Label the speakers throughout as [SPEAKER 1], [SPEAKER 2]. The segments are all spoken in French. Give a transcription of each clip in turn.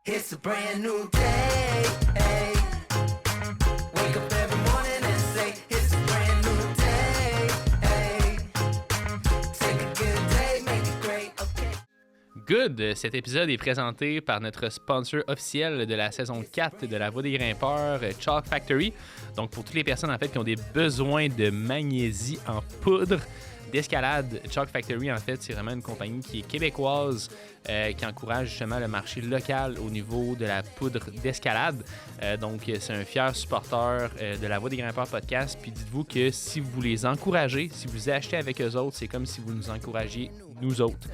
[SPEAKER 1] It's a brand new day. Hey. Wake up every morning and say it's a brand new day. Hey. Take a good day, make it great, okay.
[SPEAKER 2] Good! Cet épisode est présenté par notre sponsor officiel de la saison 4 de La Voix des Grimpeurs, Chalk Factory. Donc, pour toutes les personnes en fait qui ont des besoins de magnésie en poudre d'escalade, Chalk Factory, en fait, c'est vraiment une compagnie qui est québécoise, qui encourage justement le marché local au niveau de la poudre d'escalade. Donc, c'est un fier supporter de La Voix des Grimpeurs podcast. Puis dites-vous que si vous les encouragez, si vous achetez avec eux autres, c'est comme si vous nous encouragiez nous autres.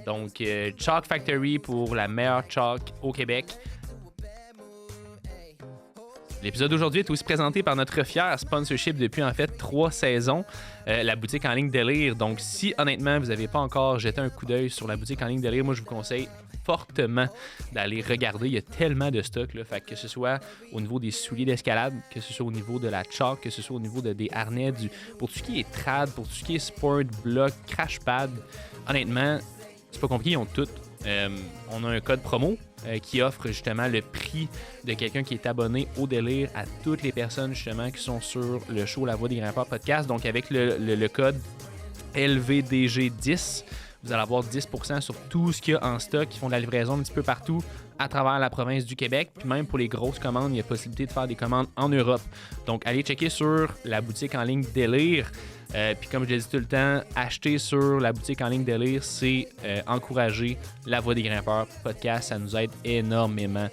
[SPEAKER 2] Donc, Chalk Factory pour la meilleure chalk au Québec. L'épisode d'aujourd'hui est aussi présenté par notre fier sponsorship depuis en fait 3 saisons, la boutique en ligne Delire. Donc, si honnêtement vous n'avez pas encore jeté un coup d'œil sur la boutique en ligne Delire, moi je vous conseille fortement d'aller regarder. Il y a tellement de stock, là, fait que ce soit au niveau des souliers d'escalade, que ce soit au niveau de la chalk, que ce soit au niveau des harnais, pour tout ce qui est trad, pour tout ce qui est sport, block, crash pad. Honnêtement, c'est pas compliqué, ils ont tout. On a un code promo qui offre justement le prix de quelqu'un qui est abonné au Délire à toutes les personnes justement qui sont sur le show La Voix des Grimpeurs podcast. Donc avec le code LVDG10, vous allez avoir 10% sur tout ce qu'il y a en stock. Ils font de la livraison un petit peu partout à travers la province du Québec. Puis même pour les grosses commandes, il y a possibilité de faire des commandes en Europe. Donc allez checker sur la boutique en ligne Délire. Puis comme je l'ai dit tout le temps, acheter sur la boutique en ligne Délire, c'est encourager La Voix des Grimpeurs podcast. Ça nous aide énormément.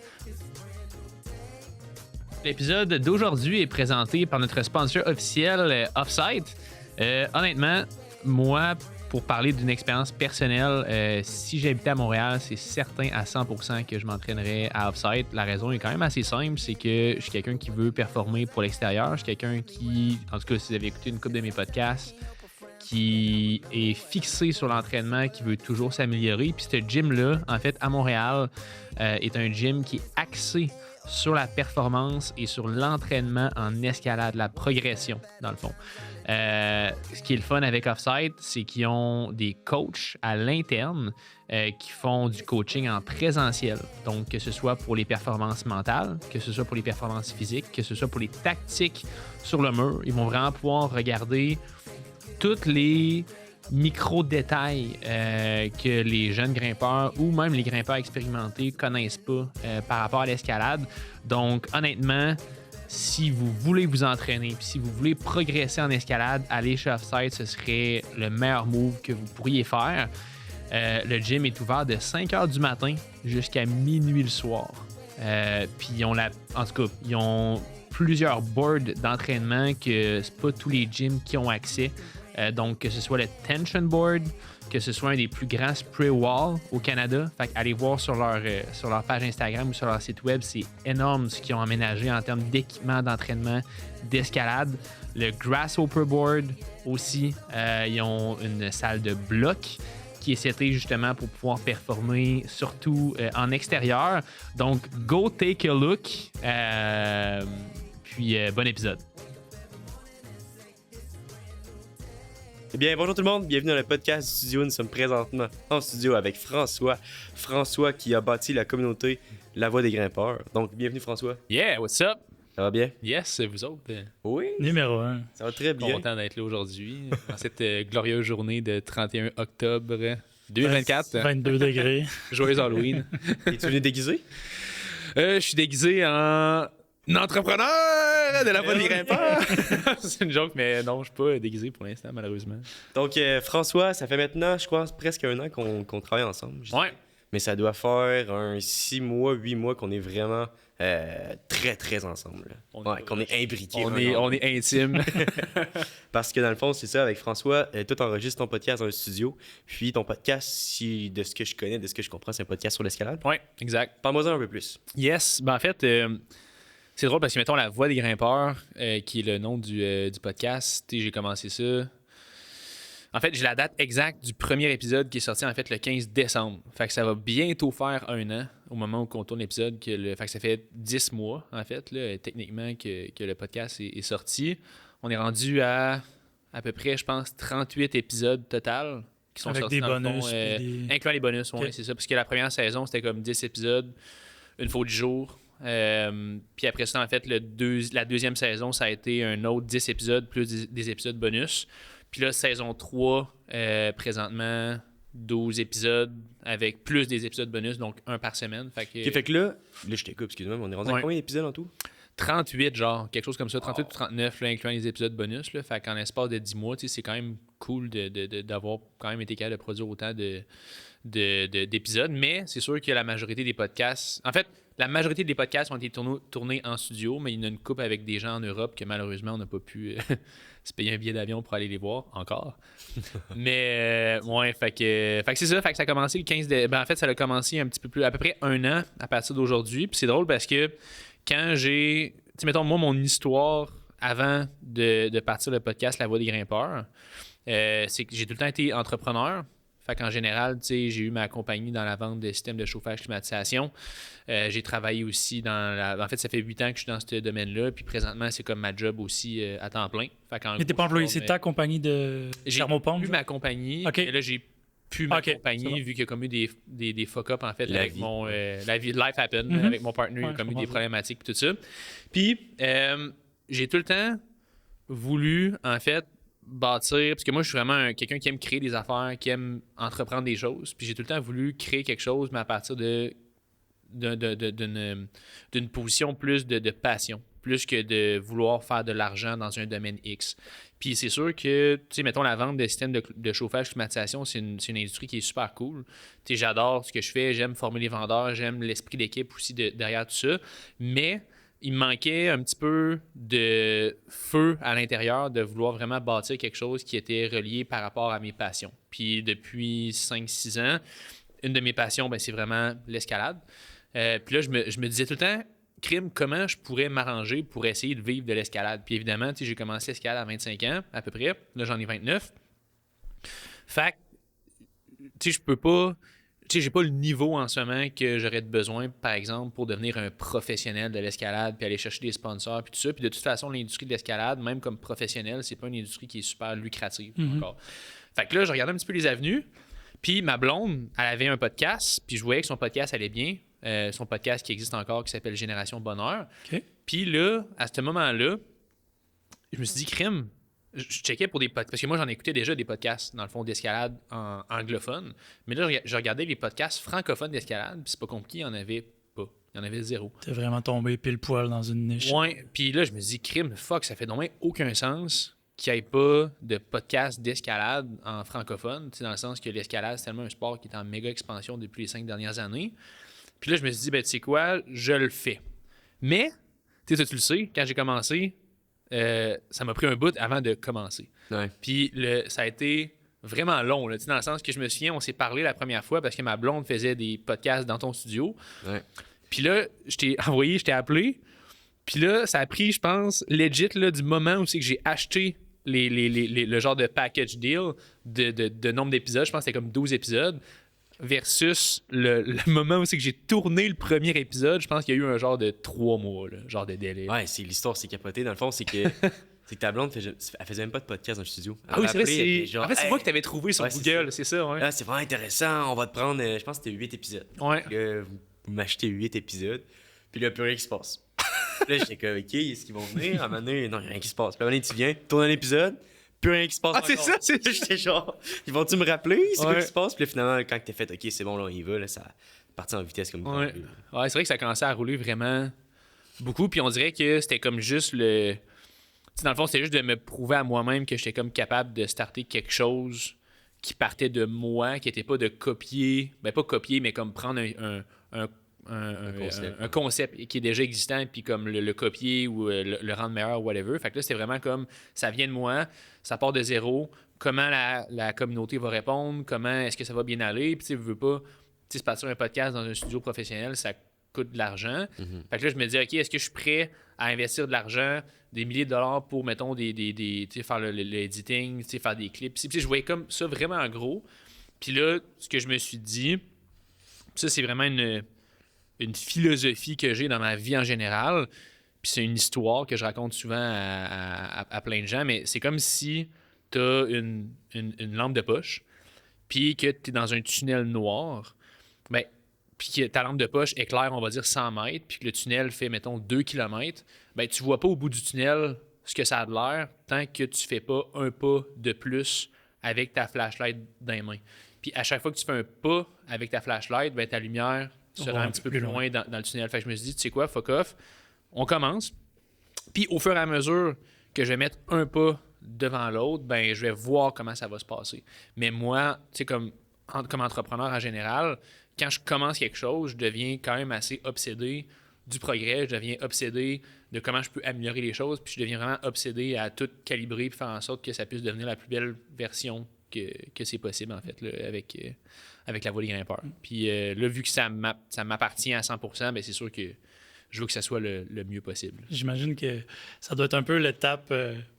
[SPEAKER 2] L'épisode d'aujourd'hui est présenté par notre sponsor officiel, Offsite. Honnêtement, moi, pour parler d'une expérience personnelle, si j'habitais à Montréal, c'est certain à 100% que je m'entraînerais à Offsite. La raison est quand même assez simple, c'est que je suis quelqu'un qui veut performer pour l'extérieur. Je suis quelqu'un qui, en tout cas, si vous avez écouté une couple de mes podcasts, qui est fixé sur l'entraînement, qui veut toujours s'améliorer. Puis ce gym-là, en fait, à Montréal, est un gym qui est axé sur la performance et sur l'entraînement en escalade, la progression, dans le fond. Ce qui est le fun avec Offsite, c'est qu'ils ont des coachs à l'interne qui font du coaching en présentiel. Donc, que ce soit pour les performances mentales, que ce soit pour les performances physiques, que ce soit pour les tactiques sur le mur, ils vont vraiment pouvoir regarder tous les micro-détails que les jeunes grimpeurs ou même les grimpeurs expérimentés connaissent pas par rapport à l'escalade. Donc, honnêtement, si vous voulez vous entraîner puis si vous voulez progresser en escalade, aller chez Offsite, ce serait le meilleur move que vous pourriez faire. Le gym est ouvert de 5h du matin jusqu'à minuit le soir. Puis ils ont plusieurs boards d'entraînement que c'est pas tous les gyms qui ont accès. Donc, que ce soit le Tension Board, que ce soit un des plus grands spray wall au Canada. Fait allez voir sur leur page Instagram ou sur leur site web, c'est énorme ce qu'ils ont aménagé en termes d'équipement, d'entraînement, d'escalade. Le Grasshopper Board aussi, ils ont une salle de bloc qui est setée justement pour pouvoir performer, surtout en extérieur. Donc, go take a look. Puis, bon épisode.
[SPEAKER 3] Eh bien, bonjour tout le monde, bienvenue dans le podcast du studio. Nous sommes présentement en studio avec François. François qui a bâti la communauté La Voix des Grimpeurs. Donc, bienvenue François.
[SPEAKER 2] Yeah, what's up?
[SPEAKER 3] Ça va bien?
[SPEAKER 2] Yes, vous autres?
[SPEAKER 3] Oui.
[SPEAKER 4] Numéro 1.
[SPEAKER 3] Ça va très bien.
[SPEAKER 2] Content d'être là aujourd'hui, dans cette glorieuse journée de 31 octobre 2024.
[SPEAKER 4] 22 degrés.
[SPEAKER 2] Joyeux Halloween.
[SPEAKER 3] Es-tu venu déguisé?
[SPEAKER 2] Je suis déguisé en entrepreneur de La Voix des Grimpeurs. C'est une joke, mais non, je suis pas déguisé pour l'instant, malheureusement.
[SPEAKER 3] Donc, François, ça fait maintenant, je crois, presque 1 an qu'on travaille ensemble.
[SPEAKER 2] Ouais.
[SPEAKER 3] Mais ça doit faire 6 mois, 8 mois qu'on est vraiment très, très ensemble. Qu'on est imbriqués.
[SPEAKER 2] On est intime.
[SPEAKER 3] Parce que dans le fond, c'est ça, avec François, toi, t'enregistres ton podcast dans un studio. Puis ton podcast, de ce que je connais, de ce que je comprends, c'est un podcast sur l'escalade.
[SPEAKER 2] Ouais, exact.
[SPEAKER 3] Parle-moi-en un peu plus.
[SPEAKER 2] Yes, ben en fait, c'est drôle parce que, mettons, La Voix des Grimpeurs, qui est le nom du podcast, j'ai commencé ça. En fait, j'ai la date exacte du premier épisode qui est sorti en fait le 15 décembre. Fait que ça va bientôt faire 1 an au moment où on tourne l'épisode. Fait que ça fait 10 mois, en fait, là, techniquement, que le podcast est sorti. On est rendu à peu près, je pense, 38 épisodes total qui sont
[SPEAKER 4] avec
[SPEAKER 2] sortis
[SPEAKER 4] des
[SPEAKER 2] dans
[SPEAKER 4] bonus,
[SPEAKER 2] le fond, incluant les bonus, ouais,
[SPEAKER 4] Okay.
[SPEAKER 2] c'est ça. Parce que la première saison, c'était comme 10 épisodes. une fois du jour. Puis après ça, en fait, la deuxième saison, ça a été un autre 10 épisodes plus des épisodes bonus. Puis là, saison 3, présentement, 12 épisodes avec plus des épisodes bonus, donc un par semaine. Fait que,
[SPEAKER 3] Ok, fait que là, je te coupe, excuse-moi, mais on est rendu à
[SPEAKER 2] Ouais.
[SPEAKER 3] combien d'épisodes en tout?
[SPEAKER 2] 38, genre, quelque chose comme ça, 38 ou 39, là, incluant les épisodes bonus. Là, fait qu'en l'espace de 10 mois, c'est quand même cool d'avoir quand même été capable de produire autant d'épisodes. Mais c'est sûr que la majorité des podcasts... En fait, la majorité des podcasts ont été tournés en studio, mais il y en a une couple avec des gens en Europe que malheureusement, on n'a pas pu se payer un billet d'avion pour aller les voir encore. Mais, ouais, fait que c'est ça. Fait que ça a commencé le 15 en fait, ça a commencé un petit peu plus... À peu près un an à partir d'aujourd'hui. Puis c'est drôle parce que quand j'ai... Tu sais, mettons, moi, mon histoire avant de partir le podcast La Voix des grimpeurs, c'est que j'ai tout le temps été entrepreneur. Fait qu'en général, tu sais, j'ai eu ma compagnie dans la vente de systèmes de chauffage, climatisation. J'ai travaillé aussi En fait, ça fait 8 ans que je suis dans ce domaine-là. Puis présentement, c'est comme ma job aussi à temps plein. Fait qu'en
[SPEAKER 4] Mais t'es
[SPEAKER 2] gros,
[SPEAKER 4] pas employé,
[SPEAKER 2] je
[SPEAKER 4] c'est
[SPEAKER 2] forme-
[SPEAKER 4] ta compagnie de
[SPEAKER 2] J'ai
[SPEAKER 4] thermopompe?
[SPEAKER 2] plus ma compagnie.
[SPEAKER 4] Ok.
[SPEAKER 2] Et là, j'ai plus ma
[SPEAKER 4] Ok, c'est
[SPEAKER 2] compagnie,
[SPEAKER 4] bon.
[SPEAKER 2] vu qu'il y a comme eu des fuck-up, en fait,
[SPEAKER 3] La
[SPEAKER 2] avec
[SPEAKER 3] vie.
[SPEAKER 2] mon... la vie, life happen,
[SPEAKER 4] Mhm.
[SPEAKER 2] avec mon partner, il y a
[SPEAKER 4] Ouais,
[SPEAKER 2] comme
[SPEAKER 4] je
[SPEAKER 2] eu des
[SPEAKER 4] comprends.
[SPEAKER 2] problématiques et tout ça. Puis, j'ai tout le temps voulu, en fait, bâtir... Parce que moi, je suis vraiment quelqu'un qui aime créer des affaires, qui aime entreprendre des choses. Puis j'ai tout le temps voulu créer quelque chose, mais à partir d'une position plus de passion, plus que de vouloir faire de l'argent dans un domaine X. Puis c'est sûr que, tu sais, mettons, la vente de systèmes de chauffage, climatisation, c'est une industrie qui est super cool. Tu sais, j'adore ce que je fais, j'aime former les vendeurs, j'aime l'esprit d'équipe aussi derrière tout ça. Mais il me manquait un petit peu de feu à l'intérieur de vouloir vraiment bâtir quelque chose qui était relié par rapport à mes passions. Puis depuis 5-6 ans, une de mes passions, ben, c'est vraiment l'escalade. Puis là, je me disais tout le temps, crime, comment je pourrais m'arranger pour essayer de vivre de l'escalade. Puis évidemment, tu sais, j'ai commencé l'escalade à 25 ans, à peu près. Là, j'en ai 29. Fait que, tu sais, je peux pas... Tu sais, j'ai pas le niveau en ce moment que j'aurais besoin, par exemple, pour devenir un professionnel de l'escalade, puis aller chercher des sponsors, puis tout ça. Puis de toute façon, l'industrie de l'escalade, même comme professionnel, c'est pas une industrie qui est super lucrative encore. Fait que là, je regardais un petit peu les avenues. Puis ma blonde, elle avait un podcast, puis je voyais que son podcast allait bien. Son podcast qui existe encore, qui s'appelle Génération Bonheur.
[SPEAKER 4] OK.
[SPEAKER 2] Puis là, à ce moment-là, je me suis dit, crime, je checkais pour des podcasts, parce que moi, j'en écoutais déjà des podcasts, dans le fond, d'escalade en anglophone. Mais là, je regardais les podcasts francophones d'escalade, puis c'est pas compliqué, il n'y en avait pas. Il y en avait zéro.
[SPEAKER 4] T'es vraiment tombé pile poil dans une niche.
[SPEAKER 2] Ouais, puis là, je me dis, crime, fuck, ça fait donc bien aucun sens qu'il n'y ait pas de podcast d'escalade en francophone, tu sais, dans le sens que l'escalade, c'est tellement un sport qui est en méga expansion depuis les 5 dernières années. Puis là, je me suis dit, ben, tu sais quoi, je le fais. Mais, tu sais, tu le sais, quand j'ai commencé, ça m'a pris un bout avant de commencer.
[SPEAKER 3] Ouais.
[SPEAKER 2] Puis ça a été vraiment long, là, tu sais, dans le sens que je me souviens, on s'est parlé la première fois parce que ma blonde faisait des podcasts dans ton studio.
[SPEAKER 3] Ouais.
[SPEAKER 2] Puis là, je t'ai envoyé, je t'ai appelé. Puis là, ça a pris, je pense, legit, là, du moment où c'est que j'ai acheté le genre de package deal de nombre d'épisodes. Je pense que c'était comme 12 épisodes. Versus le moment où c'est que j'ai tourné le premier épisode, je pense qu'il y a eu un genre de 3 mois, là, genre de délai.
[SPEAKER 3] Ouais, c'est l'histoire, c'est capoté. Dans le fond, c'est que ta blonde, elle faisait même pas de podcast dans le studio.
[SPEAKER 2] Ah oui, c'est vrai,
[SPEAKER 3] Elle appelait, elle était
[SPEAKER 2] c'est...
[SPEAKER 3] genre,
[SPEAKER 2] En fait, c'est
[SPEAKER 3] hey,
[SPEAKER 2] moi que t'avais trouvé sur
[SPEAKER 3] ouais, c'est
[SPEAKER 2] Google, c'est ça, ouais.
[SPEAKER 3] là, c'est vraiment intéressant, on va te prendre, je pense que c'était 8 épisodes.
[SPEAKER 2] Ouais.
[SPEAKER 3] Vous m'achetez 8 épisodes, puis là, plus rien qui se passe. Là, j'étais comme, OK, est-ce qu'ils vont venir? À un moment donné, non, il n'y a rien qui se passe. Puis à un moment donné, tu viens, tournes un épisode, plus rien qui se passe.
[SPEAKER 2] Ah, c'est
[SPEAKER 3] encore.
[SPEAKER 2] ça, c'est ça.
[SPEAKER 3] J'étais genre, ils vont-tu me rappeler? C'est quoi
[SPEAKER 2] Ouais.
[SPEAKER 3] qui se passe? Puis là, finalement, quand t'es fait, OK, c'est bon, là, on y va, là, ça a parti en vitesse comme
[SPEAKER 2] Ouais.
[SPEAKER 3] prévu.
[SPEAKER 2] Ouais, c'est vrai que ça commençait à rouler vraiment beaucoup. Puis on dirait que c'était comme juste le... Tu sais, dans le fond, c'était juste de me prouver à moi-même que j'étais comme capable de starter quelque chose qui partait de moi, qui n'était pas de copier... Ben, pas copier, mais comme prendre un concept qui est déjà existant, puis comme le copier ou le rendre meilleur, whatever. Fait que là, c'était vraiment comme, ça vient de moi, ça part de zéro, comment la communauté va répondre, comment est-ce que ça va bien aller, puis tu sais, veux pas, tu sais, se partir un podcast dans un studio professionnel, ça coûte de l'argent. Fait que là, je me dis, OK, est-ce que je suis prêt à investir de l'argent, des milliers de dollars pour, mettons, tu sais, faire l'editing, tu sais, faire des clips. Puis je voyais comme ça vraiment en gros. Puis là, ce que je me suis dit, ça, c'est vraiment une philosophie que j'ai dans ma vie en général. Puis c'est une histoire que je raconte souvent à plein de gens, mais c'est comme si tu as une lampe de poche, puis que tu es dans un tunnel noir. Ben, puis que ta lampe de poche éclaire, on va dire, 100 mètres, puis que le tunnel fait, mettons, 2 km, ben tu vois pas au bout du tunnel ce que ça a de l'air tant que tu fais pas un pas de plus avec ta flashlight dans les mains. Puis à chaque fois que tu fais un pas avec ta flashlight, ben ta lumière sera un petit peu plus loin dans le tunnel. Fait que je me suis dit, tu sais quoi, fuck off, on commence. Puis au fur et à mesure que je vais mettre un pas devant l'autre, ben je vais voir comment ça va se passer. Mais moi, tu sais, comme entrepreneur en général, quand je commence quelque chose, je deviens quand même assez obsédé du progrès, je deviens obsédé de comment je peux améliorer les choses, puis je deviens vraiment obsédé à tout calibrer et faire en sorte que ça puisse devenir la plus belle version que c'est possible, en fait, là, avec la voie des grimpeurs. Puis là, vu que ça m'appartient à 100%, ben c'est sûr que je veux que ça soit le mieux possible.
[SPEAKER 4] J'imagine que ça doit être un peu l'étape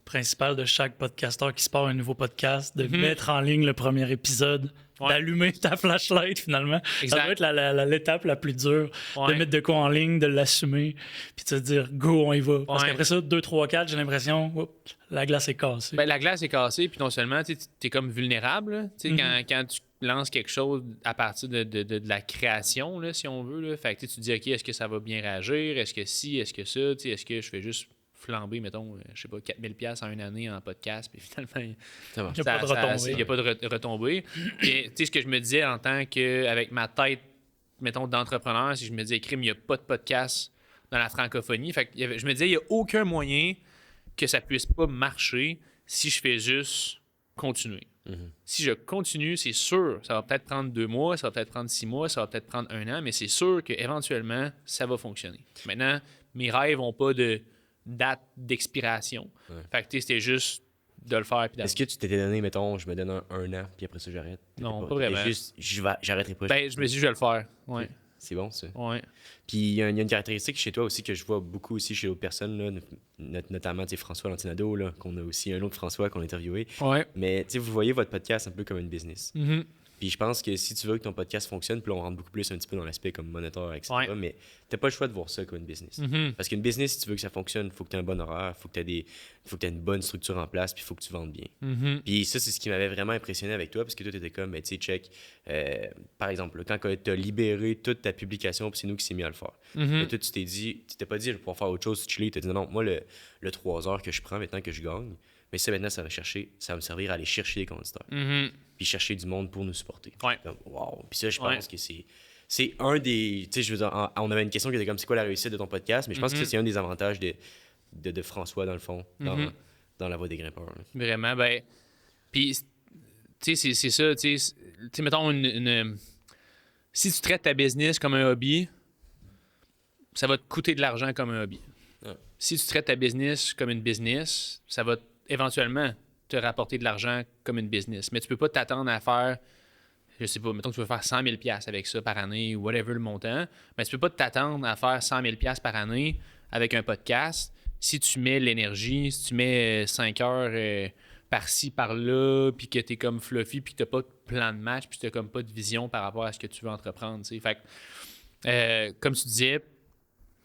[SPEAKER 4] principale de chaque podcasteur qui se part un nouveau podcast, de mettre en ligne le premier épisode, d'allumer ta flashlight finalement.
[SPEAKER 2] Exact.
[SPEAKER 4] Ça doit être l'étape la plus dure,
[SPEAKER 2] Ouais.
[SPEAKER 4] de mettre de quoi en ligne, de l'assumer, puis de se dire go, on y va. Parce
[SPEAKER 2] Ouais.
[SPEAKER 4] qu'après ça, 2, 3, 4, j'ai l'impression, la glace est cassée.
[SPEAKER 2] Ben, la glace est cassée, puis non seulement, tu es comme vulnérable. Là, tu sais, quand tu lances quelque chose à partir de la création, là, si on veut. Là, fait que tu te dis, OK, est-ce que ça va bien réagir? Est-ce que si? Est-ce que ça? Tu sais, est-ce que je fais juste flamber, mettons, je sais pas, 4000$ en une année en podcast, puis finalement,
[SPEAKER 3] Ça marche.
[SPEAKER 4] Il n'y a pas de retombée.
[SPEAKER 2] il n'y a pas de retombée. Et tu sais, ce que je me disais en tant qu'avec ma tête, mettons, d'entrepreneur, si je me disais, crime, il n'y a pas de podcast dans la francophonie. Fait que je me disais, il n'y a aucun moyen que ça puisse pas marcher si je fais juste continuer. Si je continue, c'est sûr, ça va peut-être prendre 2 mois, ça va peut-être prendre 6 mois, ça va peut-être prendre 1 an, mais c'est sûr qu'éventuellement, ça va fonctionner. Maintenant, mes rêves n'ont pas de date d'expiration. Fait que tu sais, c'était juste de le faire. Puis
[SPEAKER 3] Est-ce que tu t'étais donné, mettons, je me donne un an, puis après ça, j'arrête?
[SPEAKER 2] Non,
[SPEAKER 3] T'étais
[SPEAKER 2] pas vraiment.
[SPEAKER 3] t'étais juste, j'arrêterai pas.
[SPEAKER 2] Ben, je me suis dit, je vais le faire. Ouais.
[SPEAKER 3] C'est bon, ça.
[SPEAKER 2] Ouais.
[SPEAKER 3] Puis il y a une caractéristique chez toi aussi que je vois beaucoup aussi chez d'autres personnes, là, notamment tu sais, François Lantinado, là, qu'on a aussi un autre François qu'on a interviewé.
[SPEAKER 2] Ouais.
[SPEAKER 3] Mais tu sais, vous voyez votre podcast un peu comme une business.
[SPEAKER 2] Mhm.
[SPEAKER 3] Puis je pense que si tu veux que ton podcast fonctionne, puis là, on rentre beaucoup plus un petit peu dans l'aspect comme monétaire, etc.
[SPEAKER 2] Ouais.
[SPEAKER 3] Mais t'as pas le choix de voir ça comme une business.
[SPEAKER 2] Mhm.
[SPEAKER 3] Parce qu'une business, si tu veux que ça fonctionne, il faut que tu aies un bon horaire, il faut que tu aies une bonne structure en place, puis il faut que tu vendes bien.
[SPEAKER 2] Mhm.
[SPEAKER 3] Puis ça, c'est ce qui m'avait vraiment impressionné avec toi, parce que toi, tu étais comme, ben, tu sais, check, par exemple, là, quand tu as libéré toute ta publication, puis c'est nous qui s'est mis à le faire.
[SPEAKER 2] Mhm.
[SPEAKER 3] Là, toi, tu t'es pas dit, je vais pouvoir faire autre chose, chiller. Tu t'es dit, non, moi, le 3 heures que je prends maintenant que je gagne, mais ça, maintenant, ça va me servir à aller chercher des commanditaires,
[SPEAKER 2] Mhm.
[SPEAKER 3] puis chercher du monde pour nous supporter.
[SPEAKER 2] Ouais.
[SPEAKER 3] Comme, wow. Puis ça, je
[SPEAKER 2] Ouais.
[SPEAKER 3] pense que c'est un des. Tu sais, je veux dire, on avait une question qui était comme, c'est quoi la réussite de ton podcast, mais je pense que ça, c'est un des avantages de François, dans le fond, dans la voie des grimpeurs. Là.
[SPEAKER 2] Vraiment, ben. Puis, tu sais, c'est ça, tu sais, mettons, si tu traites ta business comme un hobby, ça va te coûter de l'argent comme un hobby.
[SPEAKER 3] Ouais.
[SPEAKER 2] Si tu traites ta business comme une business, ça va éventuellement te rapporter de l'argent comme une business. Mais tu peux pas t'attendre à faire, je sais pas, mettons que tu veux faire 100 000 $ avec ça par année ou whatever le montant, mais tu peux pas t'attendre à faire 100 000 $ par année avec un podcast si tu mets l'énergie, si tu mets 5 heures par-ci, par-là, puis que tu es comme fluffy, puis que tu n'as pas de plan de match, puis que tu n'as comme pas de vision par rapport à ce que tu veux entreprendre. T'sais. Fait que, comme tu disais,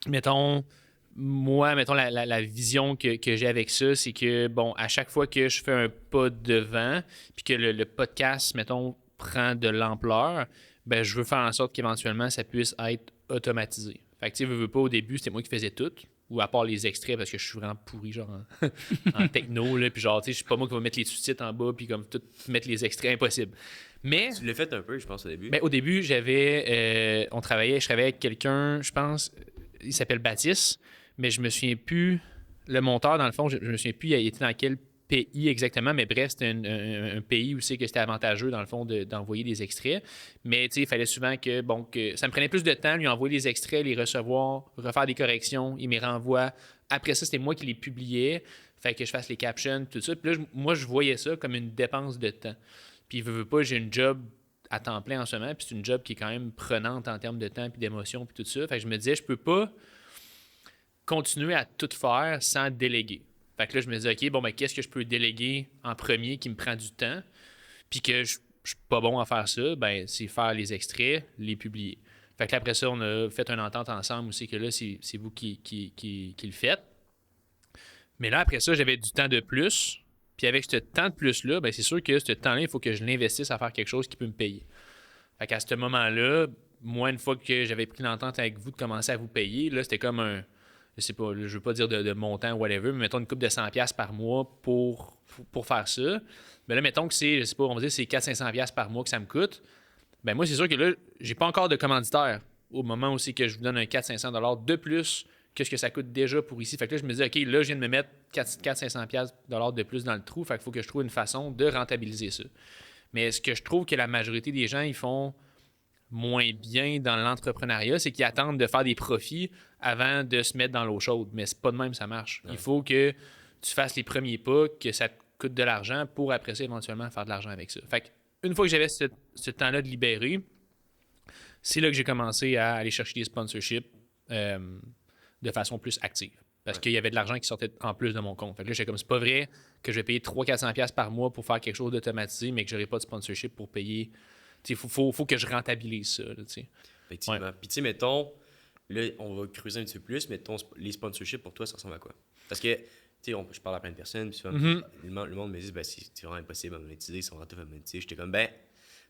[SPEAKER 2] mettons, moi, mettons, la vision que j'ai avec ça, c'est que, bon, à chaque fois que je fais un pas devant, puis que le podcast, mettons, prend de l'ampleur, ben je veux faire en sorte qu'éventuellement, ça puisse être automatisé. Fait que, tu sais, veux pas, au début, c'était moi qui faisais tout, ou à part les extraits, parce que je suis vraiment pourri, genre, en techno, là, puis genre, tu sais, je suis pas moi qui va mettre les sous-titres en bas, puis comme tout mettre les extraits, impossible. Mais...
[SPEAKER 3] Tu l'as fait un peu, je pense, au début.
[SPEAKER 2] Ben, au début, je travaillais avec quelqu'un, je pense, il s'appelle Baptiste, mais je me souviens plus, le monteur, dans le fond, je me souviens plus, il était dans quel pays exactement, mais bref, c'était un pays où c'est que c'était avantageux, dans le fond, d'envoyer des extraits. Mais, tu sais, il fallait souvent que ça me prenait plus de temps, lui envoyer les extraits, les recevoir, refaire des corrections, il me renvoie. Après ça, c'était moi qui les publiais, fait que je fasse les captions, tout ça. Puis là, moi, je voyais ça comme une dépense de temps. Puis, veux pas, j'ai une job à temps plein en ce moment, puis c'est une job qui est quand même prenante en termes de temps, puis d'émotion, puis tout ça. Fait que je me disais, je peux pas continuer à tout faire sans déléguer. Fait que là, je me disais, OK, bon, ben, qu'est-ce que je peux déléguer en premier qui me prend du temps, puis que je suis pas bon à faire ça, ben, c'est faire les extraits, les publier. Fait que là, après ça, on a fait une entente ensemble où c'est que là, c'est vous qui le faites. Mais là, après ça, j'avais du temps de plus, puis avec ce temps de plus-là, ben, c'est sûr que ce temps-là, il faut que je l'investisse à faire quelque chose qui peut me payer. Fait qu'à ce moment-là, moi, une fois que j'avais pris l'entente avec vous de commencer à vous payer, là, c'était comme un, je sais pas, je veux pas dire de montant, whatever, mais mettons une coupe de 100$ par mois pour faire ça. Mais là, mettons que c'est, je sais pas, on va dire c'est 400-500$ par mois que ça me coûte. Ben moi, c'est sûr que là, j'ai pas encore de commanditaire au moment aussi que je vous donne un 400-500$ de plus que ce que ça coûte déjà pour ici. Fait que là, je me dis, OK, là, je viens de me mettre 400-500$ de plus dans le trou. Fait qu'il faut que je trouve une façon de rentabiliser ça. Mais ce que je trouve que la majorité des gens, ils font moins bien dans l'entrepreneuriat, c'est qu'ils attendent de faire des profits avant de se mettre dans l'eau chaude. Mais c'est pas de même que ça marche. Il faut que tu fasses les premiers pas, que ça te coûte de l'argent pour après ça, éventuellement, faire de l'argent avec ça. Fait que une fois que j'avais ce temps-là de libérer, c'est là que j'ai commencé à aller chercher des sponsorships de façon plus active. Parce qu'il y avait de l'argent qui sortait en plus de mon compte. Fait que là, j'étais comme, c'est pas vrai que je vais payer 300-400$ par mois pour faire quelque chose d'automatisé, mais que j'aurai pas de sponsorship pour payer. Il faut que je rentabilise ça. Là,
[SPEAKER 3] Effectivement.
[SPEAKER 2] Ouais.
[SPEAKER 3] Puis tu sais, mettons, là, on va creuser un petit peu plus, mais les sponsorships pour toi, ça ressemble à quoi? Parce que, tu sais, je parle à plein de personnes, puis souvent, le monde me dit, ben, c'est vraiment impossible à monétiser, c'est vraiment tough à monétiser. J'étais comme, ben,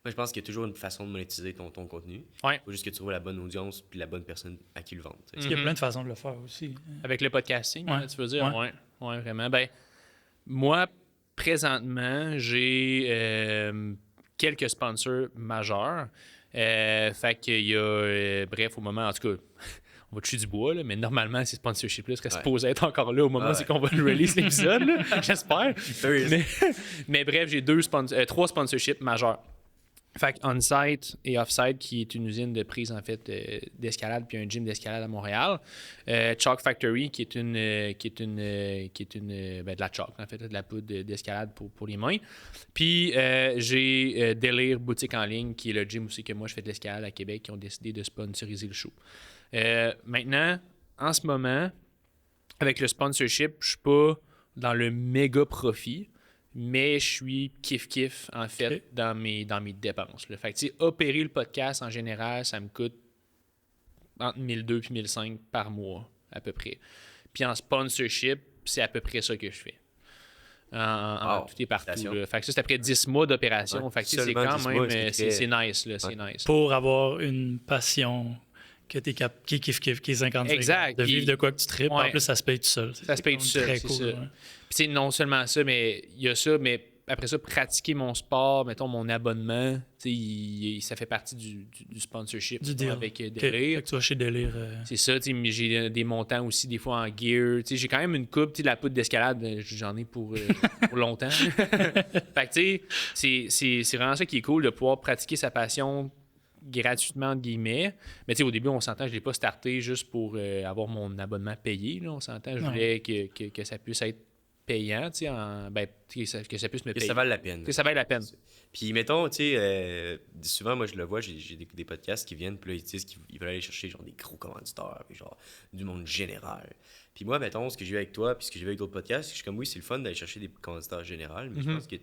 [SPEAKER 3] moi, je pense qu'il y a toujours une façon de monétiser ton contenu.
[SPEAKER 2] Ouais.
[SPEAKER 3] Faut juste que tu trouves la bonne audience puis la bonne personne à qui le vendre.
[SPEAKER 4] Parce qu'il y a plein de façons de le faire aussi.
[SPEAKER 2] Avec le podcasting,
[SPEAKER 4] Ouais.
[SPEAKER 2] là, tu veux dire?
[SPEAKER 4] Ouais.
[SPEAKER 2] Ouais, vraiment. Ben, moi, présentement, j'ai quelques sponsors majeurs. Fait qu'il y a, bref, au moment, en tout cas, on va toucher du bois, là, mais normalement, ces sponsorships-là seraient supposés être encore là au moment où c'est qu'on va release l'épisode, là, j'espère. Mais bref, j'ai trois sponsorships majeurs. Fait On-Site et Off-Site, qui est une usine de prise en fait d'escalade puis un gym d'escalade à Montréal. Chalk Factory, qui est de la chalk en fait, de la poudre d'escalade pour les mains. Puis j'ai Délire Boutique en ligne, qui est le gym aussi que moi je fais de l'escalade à Québec, qui ont décidé de sponsoriser le show. Maintenant, en ce moment, avec le sponsorship, je suis pas dans le méga profit. Mais je suis kiff-kiff, en fait, dans mes dépenses. Là. Fait que, tu sais, opérer le podcast, en général, ça me coûte entre 1200 et 1500 par mois, à peu près. Puis en sponsorship, c'est à peu près ça que je fais. Tout est partout. Là. Fait que ça, c'est après 10 mois d'opération. Fait que, tu sais, c'est quand même... C'est nice, là. C'est nice.
[SPEAKER 4] Pour avoir une passion que t'es qui kiff-kiff, qui est 55.
[SPEAKER 2] Exact.
[SPEAKER 4] De vivre de quoi que tu tripes.
[SPEAKER 2] Ouais.
[SPEAKER 4] En plus, ça se paye tout seul.
[SPEAKER 2] Ça se paye tout seul,
[SPEAKER 4] très
[SPEAKER 2] c'est
[SPEAKER 4] cool.
[SPEAKER 2] ça.
[SPEAKER 4] Ouais.
[SPEAKER 2] Puis c'est non seulement ça, mais il y a ça, mais après ça, pratiquer mon sport, mettons mon abonnement, ça fait partie du sponsorship
[SPEAKER 4] Du deal.
[SPEAKER 2] avec
[SPEAKER 4] Okay.
[SPEAKER 2] Délire.
[SPEAKER 4] Fait que tu vas chez Délire.
[SPEAKER 2] C'est ça, j'ai des montants aussi des fois en gear. J'ai quand même une coupe, de la poudre d'escalade, j'en ai pour longtemps. Fait que tu sais, c'est vraiment ça qui est cool de pouvoir pratiquer sa passion gratuitement, entre guillemets. Mais tu sais, au début, on s'entend, je ne l'ai pas starté juste pour avoir mon abonnement payé. Là, on s'entend, je voulais que ça puisse être payant, tu sais, que ça puisse me
[SPEAKER 3] Que
[SPEAKER 2] payer.
[SPEAKER 3] ça vale la peine.
[SPEAKER 2] Que ça vaille la peine.
[SPEAKER 3] Puis mettons, tu sais, souvent moi je le vois, j'ai des podcasts qui viennent, puis là ils disent qu'ils veulent aller chercher genre des gros commanditeurs, puis genre du monde général. Puis moi, mettons, ce que j'ai vu avec toi, puis ce que j'ai vu avec d'autres podcasts, je suis comme oui, c'est le fun d'aller chercher des commanditeurs généraux, mais je pense que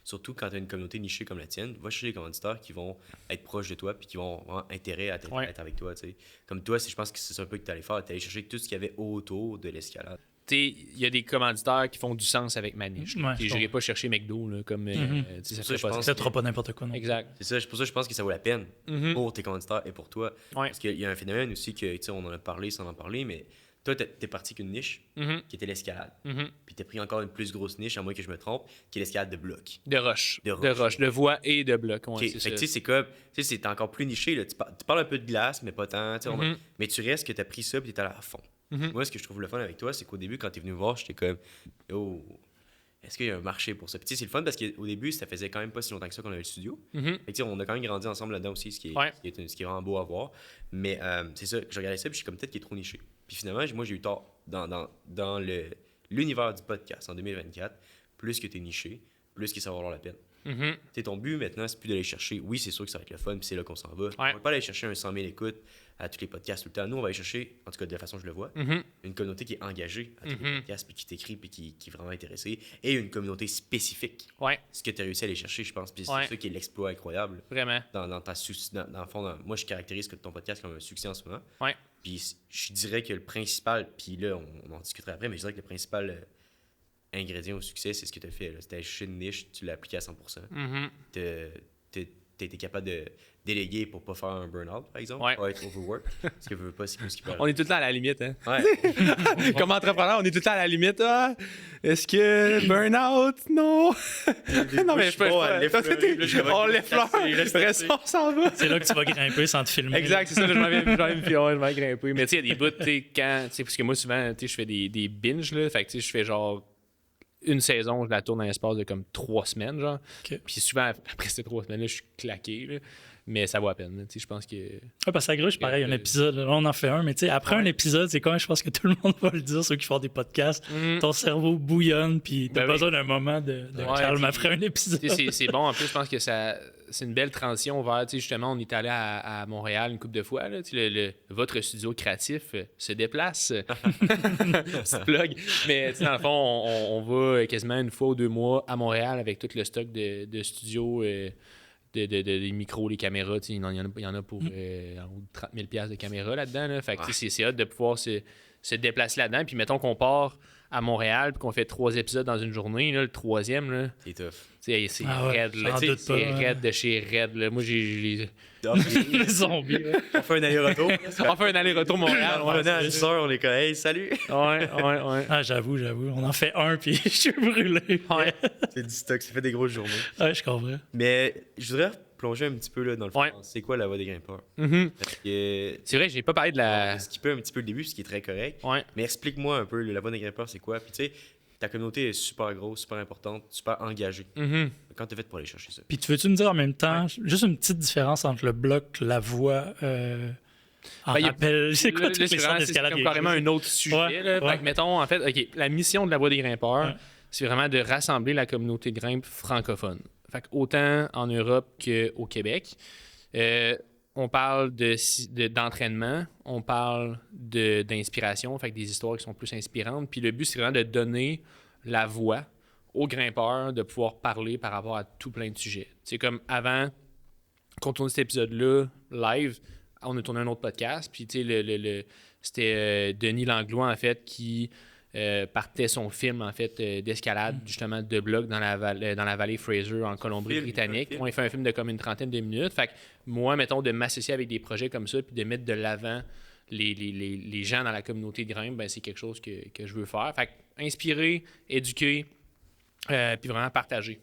[SPEAKER 3] surtout quand tu as une communauté nichée comme la tienne, va chercher des commanditeurs qui vont être proches de toi, puis qui vont avoir intérêt à être avec toi, tu sais. Comme toi, je pense que c'est ça un peu que tu allais faire, tu allais chercher tout ce qu'il y avait autour de l'escalade.
[SPEAKER 2] Il y a des commanditaires qui font du sens avec ma niche.
[SPEAKER 4] Ouais,
[SPEAKER 2] Je n'irai pas chercher McDo, là, comme ça
[SPEAKER 3] ça,
[SPEAKER 2] ferait
[SPEAKER 3] je
[SPEAKER 2] pas
[SPEAKER 3] pense
[SPEAKER 4] Ça ne fera pas n'importe quoi. Non.
[SPEAKER 2] Exact.
[SPEAKER 3] C'est ça, pour ça que je pense que ça vaut la peine pour tes commanditaires et pour toi.
[SPEAKER 2] Ouais.
[SPEAKER 3] Parce qu'il y a un phénomène aussi que, tu sais, on en a parlé sans en parler, mais toi, t'es parti qu'une niche qui était l'escalade. Puis t'as pris encore une plus grosse niche, à moins que je me trompe, qui est l'escalade de bloc.
[SPEAKER 2] De roche.
[SPEAKER 3] De roche.
[SPEAKER 2] De voie et de bloc. Ouais,
[SPEAKER 3] Ok,
[SPEAKER 2] c'est
[SPEAKER 3] fait que
[SPEAKER 2] ça.
[SPEAKER 3] tu sais, c'est comme, tu sais, c'est encore plus niché, là. Tu parles un peu de glace, mais pas tant, tu sais, mais tu restes que t'as pris ça puis t'es allé à fond. Moi, ce que je trouve le fun avec toi, c'est qu'au début, quand t'es venu me voir, j'étais comme, oh, est-ce qu'il y a un marché pour ça? Puis tu sais, c'est le fun parce qu'au début, ça faisait quand même pas si longtemps que ça qu'on avait le studio. Fait que tu sais, on a quand même grandi ensemble là-dedans aussi, ce qui est vraiment beau à voir. Mais c'est ça, je regardais ça, puis je suis comme peut-être qu'il est trop niché. Puis finalement, moi, j'ai eu tort dans l'univers du podcast en 2024. Plus que t'es niché, plus que ça va valoir la peine. T'sais, ton but maintenant, c'est plus d'aller chercher. Oui, c'est sûr que ça va être le fun, puis c'est là qu'on s'en va. On va pas aller chercher un 100 000 écoutes à tous les podcasts tout le temps. Nous, on va aller chercher, en tout cas de la façon que je le vois, une communauté qui est engagée à tous les podcasts, puis qui t'écrit, puis qui est vraiment intéressée, et une communauté spécifique.
[SPEAKER 2] Ouais,
[SPEAKER 3] Ce que tu as réussi à aller chercher, je pense. Puis c'est
[SPEAKER 2] Ouais.
[SPEAKER 3] ça qui est l'exploit incroyable.
[SPEAKER 2] vraiment.
[SPEAKER 3] Dans le fond, moi, je caractérise ton podcast comme un succès en ce moment.
[SPEAKER 2] Ouais.
[SPEAKER 3] Puis je dirais que le principal, puis là, on en discutera après, mais je dirais que le principal ingrédient au succès, c'est ce que tu as fait. C'était chercher une niche, tu l'as appliqué à 100%. tu été capable de déléguer pour pas faire un burn-out, par exemple,
[SPEAKER 2] Ouais.
[SPEAKER 3] pas être overwork. Parce que veut pas, c'est ce qui peut
[SPEAKER 5] On est tout le temps à la limite, hein.
[SPEAKER 3] Ouais.
[SPEAKER 5] Comme entrepreneur, on est tout le temps à la limite. Ah, est-ce que burn-out? Non. Non, mais je peux
[SPEAKER 3] bon,
[SPEAKER 5] pas.
[SPEAKER 3] elle l'effleure,
[SPEAKER 5] On l'effleure. Après ça, on s'en va.
[SPEAKER 4] C'est là que tu vas grimper sans te filmer.
[SPEAKER 5] Exact, c'est ça. Là, je vais grimper. Mais tu sais, il y a des bouts, tu sais, parce que moi, souvent, tu sais, je fais des binges, là. Fait que, tu sais, je fais genre une saison, je la tourne dans l'espace de comme 3 semaines, genre.
[SPEAKER 4] Ok.
[SPEAKER 5] Puis souvent, après ces 3 semaines-là, je suis claqué, là. Mais ça vaut la peine, là. Tu sais, je pense que.
[SPEAKER 4] Ouais, parce que ça gruge, pareil, un épisode. Là, on en fait un, mais tu sais, après un épisode, c'est quand je pense que tout le monde va le dire, ceux qui font des podcasts. Ton cerveau bouillonne, puis t'as
[SPEAKER 5] Ben oui.
[SPEAKER 4] besoin d'un moment de
[SPEAKER 5] Ouais,
[SPEAKER 4] calme
[SPEAKER 5] puis-
[SPEAKER 4] après un épisode.
[SPEAKER 5] Tu sais, c'est bon. En plus, je pense que c'est une belle transition vers, tu sais, justement, on est allé à Montréal une couple de fois. Là, tu sais, votre studio créatif se déplace. Petite plug. Mais tu sais, dans le fond, on va quasiment une fois ou 2 mois à Montréal avec tout le stock de studios, des micros, les caméras. Tu sais, il y en a pour en haut de 30 000 $ de caméras là-dedans. Là. Fait que tu sais, c'est hot de pouvoir se déplacer là-dedans. Puis mettons qu'on part à Montréal puis qu'on fait 3 épisodes dans une journée. Là, le 3e, là,
[SPEAKER 3] C'est tough.
[SPEAKER 5] tu sais, c'est
[SPEAKER 4] Ah ouais,
[SPEAKER 5] raide, là.
[SPEAKER 4] j'en doute
[SPEAKER 5] C'est
[SPEAKER 4] pas, ouais.
[SPEAKER 5] raide de chez raide, là. Moi, j'ai...
[SPEAKER 4] Les zombies. Ouais.
[SPEAKER 3] On fait un aller-retour.
[SPEAKER 5] On fait un aller-retour Montréal.
[SPEAKER 3] On venait à 10 heures, on est comme, hey, salut!
[SPEAKER 5] Ouais.
[SPEAKER 4] Ah, j'avoue. On en fait un, puis je suis brûlé.
[SPEAKER 5] Ouais.
[SPEAKER 3] C'est du stock, ça fait des grosses journées.
[SPEAKER 4] Ouais, je comprends.
[SPEAKER 3] Mais je voudrais plonger un petit peu là, dans le fond.
[SPEAKER 5] Ouais.
[SPEAKER 3] C'est quoi la voie des grimpeurs?
[SPEAKER 5] Mhm.
[SPEAKER 3] Parce que
[SPEAKER 5] C'est vrai, j'ai pas parlé de la...
[SPEAKER 3] skipper un petit peu le début, ce qui est très correct.
[SPEAKER 5] Ouais.
[SPEAKER 3] Mais explique-moi un peu, la voie des grimpeurs, c'est quoi? Puis tu sais, ta communauté est super grosse, super importante, super engagée.
[SPEAKER 5] Mhm.
[SPEAKER 3] Quand t'as fait pour aller chercher ça?
[SPEAKER 4] Puis tu veux-tu me dire en même temps, juste une petite différence entre le bloc, la voix, en
[SPEAKER 5] Ben, y a-
[SPEAKER 4] rappel, c'est quoi
[SPEAKER 5] Là,
[SPEAKER 4] toutes les
[SPEAKER 5] c'est
[SPEAKER 4] sortes
[SPEAKER 5] vraiment- c'est
[SPEAKER 4] d'escalade?
[SPEAKER 5] comme carrément un autre sujet.
[SPEAKER 4] Ouais,
[SPEAKER 5] Là.
[SPEAKER 4] ouais.
[SPEAKER 5] Fait que, mettons, en fait, OK, la mission de la Voix des grimpeurs,
[SPEAKER 4] Ouais.
[SPEAKER 5] c'est vraiment de rassembler la communauté de grimpe francophone. Fait que autant en Europe qu'au Québec. On parle d'entraînement, on parle d'inspiration, fait que des histoires qui sont plus inspirantes. Puis le but, c'est vraiment de donner la voix aux grimpeurs, de pouvoir parler par rapport à tout plein de sujets. C'est comme avant qu'on tourne cet épisode-là live, on a tourné un autre podcast, puis tu sais, c'était Denis Langlois, en fait, qui partait son film, en fait, d'escalade, justement, de bloc dans la vallée Fraser, en Colombie-Britannique. On a fait un film de comme une trentaine de minutes. Fait que moi, mettons, de m'associer avec des projets comme ça, puis de mettre de l'avant les gens dans la communauté de grimpe, ben, c'est quelque chose que je veux faire. Fait que inspirer, éduquer, puis vraiment partager.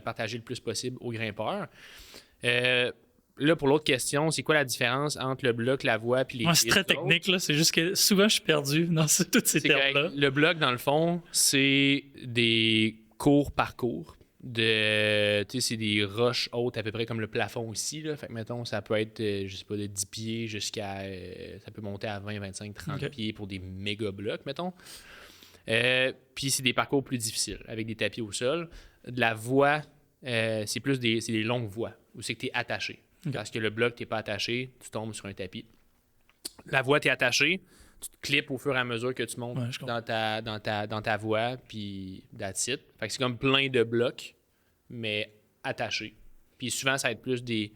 [SPEAKER 5] Partager le plus possible aux grimpeurs. Là, pour l'autre question, c'est quoi la différence entre le bloc, la voix puis les
[SPEAKER 4] Moi, c'est très
[SPEAKER 5] autres?
[SPEAKER 4] technique, là. C'est juste que souvent, je suis perdu dans tous ces
[SPEAKER 5] C'est
[SPEAKER 4] termes-là.
[SPEAKER 5] correct. Le bloc, dans le fond, c'est des courts-parcours. C'est des roches hautes, à peu près comme le plafond ici. Là. Fait que, mettons, ça peut être, je sais pas, de 10 pieds jusqu'à... ça peut monter à 20, 25, 30
[SPEAKER 4] Ok.
[SPEAKER 5] pieds pour des méga blocs, mettons. Puis c'est des parcours plus difficiles, avec des tapis au sol. De la voie, c'est plus des longues voies, où c'est que tu es attaché.
[SPEAKER 4] Ok.
[SPEAKER 5] Parce que le bloc, tu n'es pas attaché, tu tombes sur un tapis. La voie, tu es attaché, tu te clips au fur et à mesure que tu montes
[SPEAKER 4] Ouais, je comprends.
[SPEAKER 5] dans ta voie, puis that's it. Fait que c'est comme plein de blocs, mais attachés. Puis souvent, ça va être plus des...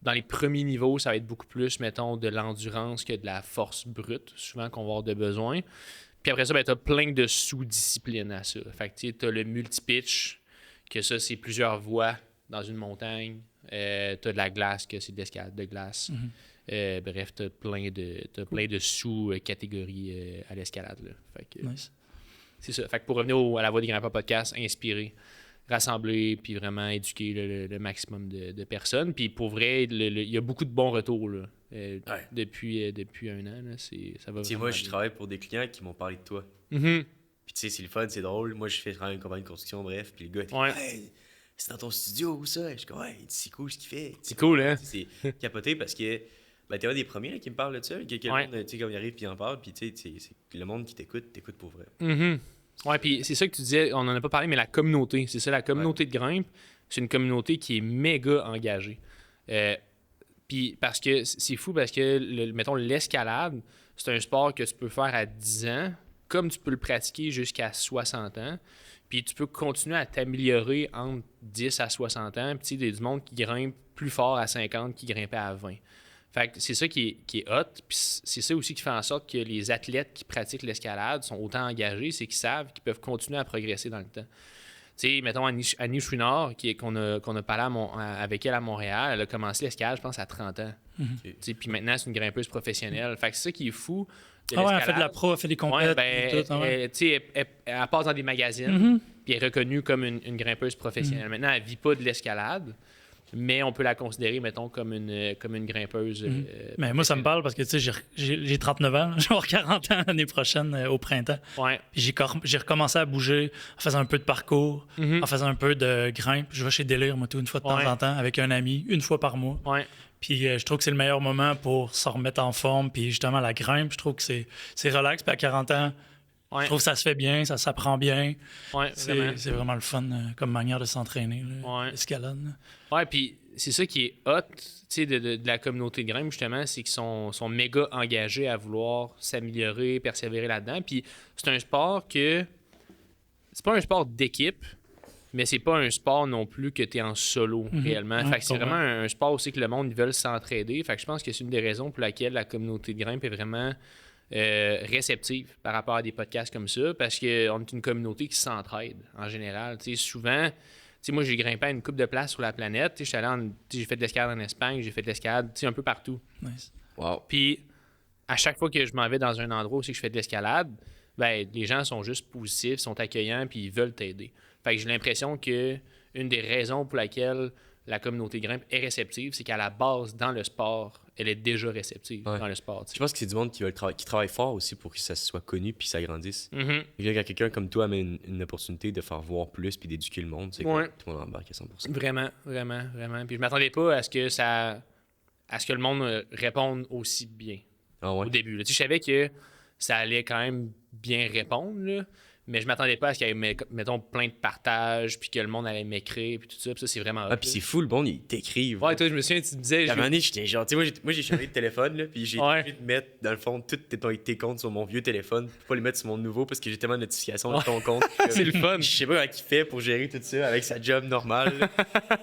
[SPEAKER 5] Dans les premiers niveaux, ça va être beaucoup plus, mettons, de l'endurance que de la force brute, souvent qu'on va avoir de besoin. Puis après ça, ben, tu as plein de sous-disciplines à ça. Fait que tu as le multi-pitch, que ça, c'est plusieurs voies dans une montagne. Tu as de la glace, que c'est de l'escalade de glace. Bref, tu as plein de sous-catégories à l'escalade. Là. Fait que,
[SPEAKER 4] Nice.
[SPEAKER 5] c'est ça. Fait que pour revenir à la Voix des grimpeurs podcast, inspirer, rassembler, puis vraiment éduquer le maximum de personnes. Puis pour vrai, il y a beaucoup de bons retours là, depuis un an. Là, ça va
[SPEAKER 3] Tu sais,
[SPEAKER 5] vraiment
[SPEAKER 3] moi, je
[SPEAKER 5] bien.
[SPEAKER 3] travaille pour des clients qui m'ont parlé de toi.
[SPEAKER 5] Mhm.
[SPEAKER 3] Puis tu sais, c'est le fun, c'est drôle. Moi, je fais travailler une compagnie de construction, bref. Puis le gars, il fait,
[SPEAKER 5] Ouais.
[SPEAKER 3] hey, c'est dans ton studio ou ça? Je suis comme, ouais, c'est cool ce qu'il fait.
[SPEAKER 5] C'est cool, hein?
[SPEAKER 3] C'est capoté parce que ben, t'es un des premiers là, qui me parle de ça. Que le
[SPEAKER 5] Ouais.
[SPEAKER 3] monde, tu sais, comme il arrive puis il en parle. Puis tu sais, c'est le monde qui t'écoute pour vrai.
[SPEAKER 5] Mhm. Ouais, puis c'est ça que tu disais, on n'en a pas parlé, mais la communauté, c'est ça, la communauté de grimpe, c'est une communauté qui est méga engagée. Puis parce que c'est fou, parce que, mettons, l'escalade, c'est un sport que tu peux faire à 10 ans, comme tu peux le pratiquer jusqu'à 60 ans. Puis tu peux continuer à t'améliorer entre 10 à 60 ans. Puis tu sais, il y a du monde qui grimpe plus fort à 50 qui grimpait à 20. Fait que c'est ça qui est hot. Puis c'est ça aussi qui fait en sorte que les athlètes qui pratiquent l'escalade sont autant engagés, c'est qu'ils savent qu'ils peuvent continuer à progresser dans le temps. Tu sais, mettons Annie Chouinard, qu'on a parlé avec elle à Montréal, elle a commencé l'escalade, je pense, à 30 ans. Tu sais, puis maintenant, c'est une grimpeuse professionnelle. Fait que c'est ça qui est fou. De
[SPEAKER 4] Ah ouais, elle
[SPEAKER 5] l'escalade.
[SPEAKER 4] fait de la pro, elle fait des compètes.
[SPEAKER 5] Ben,
[SPEAKER 4] tout, ouais.
[SPEAKER 5] tu sais, elle passe dans des magazines, puis elle est reconnue comme une grimpeuse professionnelle. Maintenant, elle vit pas de l'escalade, mais on peut la considérer, mettons, comme une grimpeuse.
[SPEAKER 4] Mais moi, ça me parle parce que tu sais, j'ai 39 ans, je vais avoir 40 ans l'année prochaine au printemps.
[SPEAKER 5] Ouais.
[SPEAKER 4] Puis j'ai recommencé à bouger en faisant un peu de parcours, en faisant un peu de grimpe. Je vais chez Délire, moi, tout, une fois de temps en temps, avec un ami, une fois par mois.
[SPEAKER 5] Ouais.
[SPEAKER 4] Puis je trouve que c'est le meilleur moment pour se remettre en forme. Puis justement, la grimpe, je trouve que c'est relax. Puis à 40 ans,
[SPEAKER 5] Ouais.
[SPEAKER 4] je trouve que ça se fait bien, ça s'apprend bien.
[SPEAKER 5] Ouais, vraiment.
[SPEAKER 4] C'est vraiment le fun comme manière de s'entraîner, là,
[SPEAKER 5] Ouais.
[SPEAKER 4] l'escalade. là.
[SPEAKER 5] Ouais, puis c'est ça qui est hot, tu sais, de la communauté de grimpe, justement, c'est qu'ils sont méga engagés à vouloir s'améliorer, persévérer là-dedans. Puis c'est un sport que... C'est pas un sport d'équipe, mais c'est pas un sport non plus que tu es en solo, réellement.
[SPEAKER 4] Ouais,
[SPEAKER 5] Fait que c'est
[SPEAKER 4] comprends.
[SPEAKER 5] vraiment un sport aussi que le monde, ils veulent s'entraider. Fait que je pense que c'est une des raisons pour laquelle la communauté de grimpe est vraiment réceptive par rapport à des podcasts comme ça, parce qu'on est une communauté qui s'entraide, en général. Tu sais, souvent... Tu sais, moi, j'ai grimpé à une coupe de place sur la planète. Tu sais, j'ai fait de l'escalade en Espagne, j'ai fait de l'escalade, tu sais, un peu partout.
[SPEAKER 4] Nice.
[SPEAKER 3] Wow.
[SPEAKER 5] Puis, à chaque fois que je m'en vais dans un endroit où c'est que je fais de l'escalade, ben, les gens sont juste positifs, sont accueillants, puis ils veulent t'aider. Fait que j'ai l'impression que une des raisons pour laquelle la communauté grimpe est réceptive, c'est qu'à la base, dans le sport, elle est déjà réceptive
[SPEAKER 3] Ouais.
[SPEAKER 5] dans le sport. tu
[SPEAKER 3] Je
[SPEAKER 5] sais.
[SPEAKER 3] pense que c'est du monde qui travaille fort aussi pour que ça soit connu puis ça grandisse.
[SPEAKER 5] Mhm.
[SPEAKER 3] Et là, quand quelqu'un comme toi amène une opportunité de faire voir plus puis d'éduquer le monde, c'est
[SPEAKER 5] Ouais.
[SPEAKER 3] que tout le monde embarque à 100%.
[SPEAKER 5] Vraiment, vraiment, vraiment. Puis je m'attendais pas à ce que le monde réponde aussi bien.
[SPEAKER 3] Ah ouais?
[SPEAKER 5] Au début. Là. Tu sais, je savais que ça allait quand même bien répondre, là, mais je m'attendais pas à ce qu'il y ait, mettons, plein de partages, puis que le monde allait m'écrire, puis tout ça. Puis ça, c'est vraiment...
[SPEAKER 3] Ah, puis c'est fou, le monde, ils t'écrivent.
[SPEAKER 5] Ouais, toi, je me souviens, tu me disais...
[SPEAKER 3] À un moment donné, j'étais genre, tu sais, moi j'ai changé de téléphone, là, puis j'ai
[SPEAKER 5] Ouais.
[SPEAKER 3] envie de mettre, dans le fond, tous tes comptes sur mon vieux téléphone, pour pas les mettre sur mon nouveau, parce que j'ai tellement de notifications de ton compte.
[SPEAKER 5] C'est le fun.
[SPEAKER 3] Je sais pas comment il fait pour gérer tout ça avec sa job normale. là.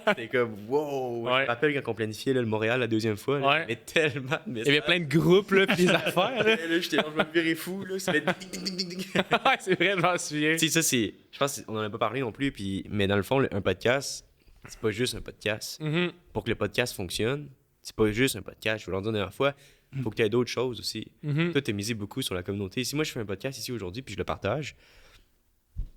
[SPEAKER 3] C'était comme, wow!
[SPEAKER 5] Ouais.
[SPEAKER 3] Je me rappelle quand on planifiait là, le Montréal la deuxième fois, là,
[SPEAKER 5] Ouais.
[SPEAKER 3] mais tellement de
[SPEAKER 5] Il y avait
[SPEAKER 3] messages.
[SPEAKER 5] plein de groupes, là, puis des affaires, là.
[SPEAKER 3] Là, j'étais genre, je me virais fou, là. Ça fait ding, ding, ding, ding, ding.
[SPEAKER 5] Ouais, c'est vrai, je m'en souviens.
[SPEAKER 3] Tu sais, ça, c'est. Je pense qu'on en a pas parlé non plus, puis, mais dans le fond, un podcast, c'est pas juste un podcast.
[SPEAKER 5] Mhm.
[SPEAKER 3] Pour que le podcast fonctionne, c'est pas juste un podcast. Je vous l'en dire la dernière fois, il faut que tu aies d'autres choses aussi.
[SPEAKER 5] Mhm.
[SPEAKER 3] Toi, tu as misé beaucoup sur la communauté. Si moi, je fais un podcast ici aujourd'hui, puis je le partage,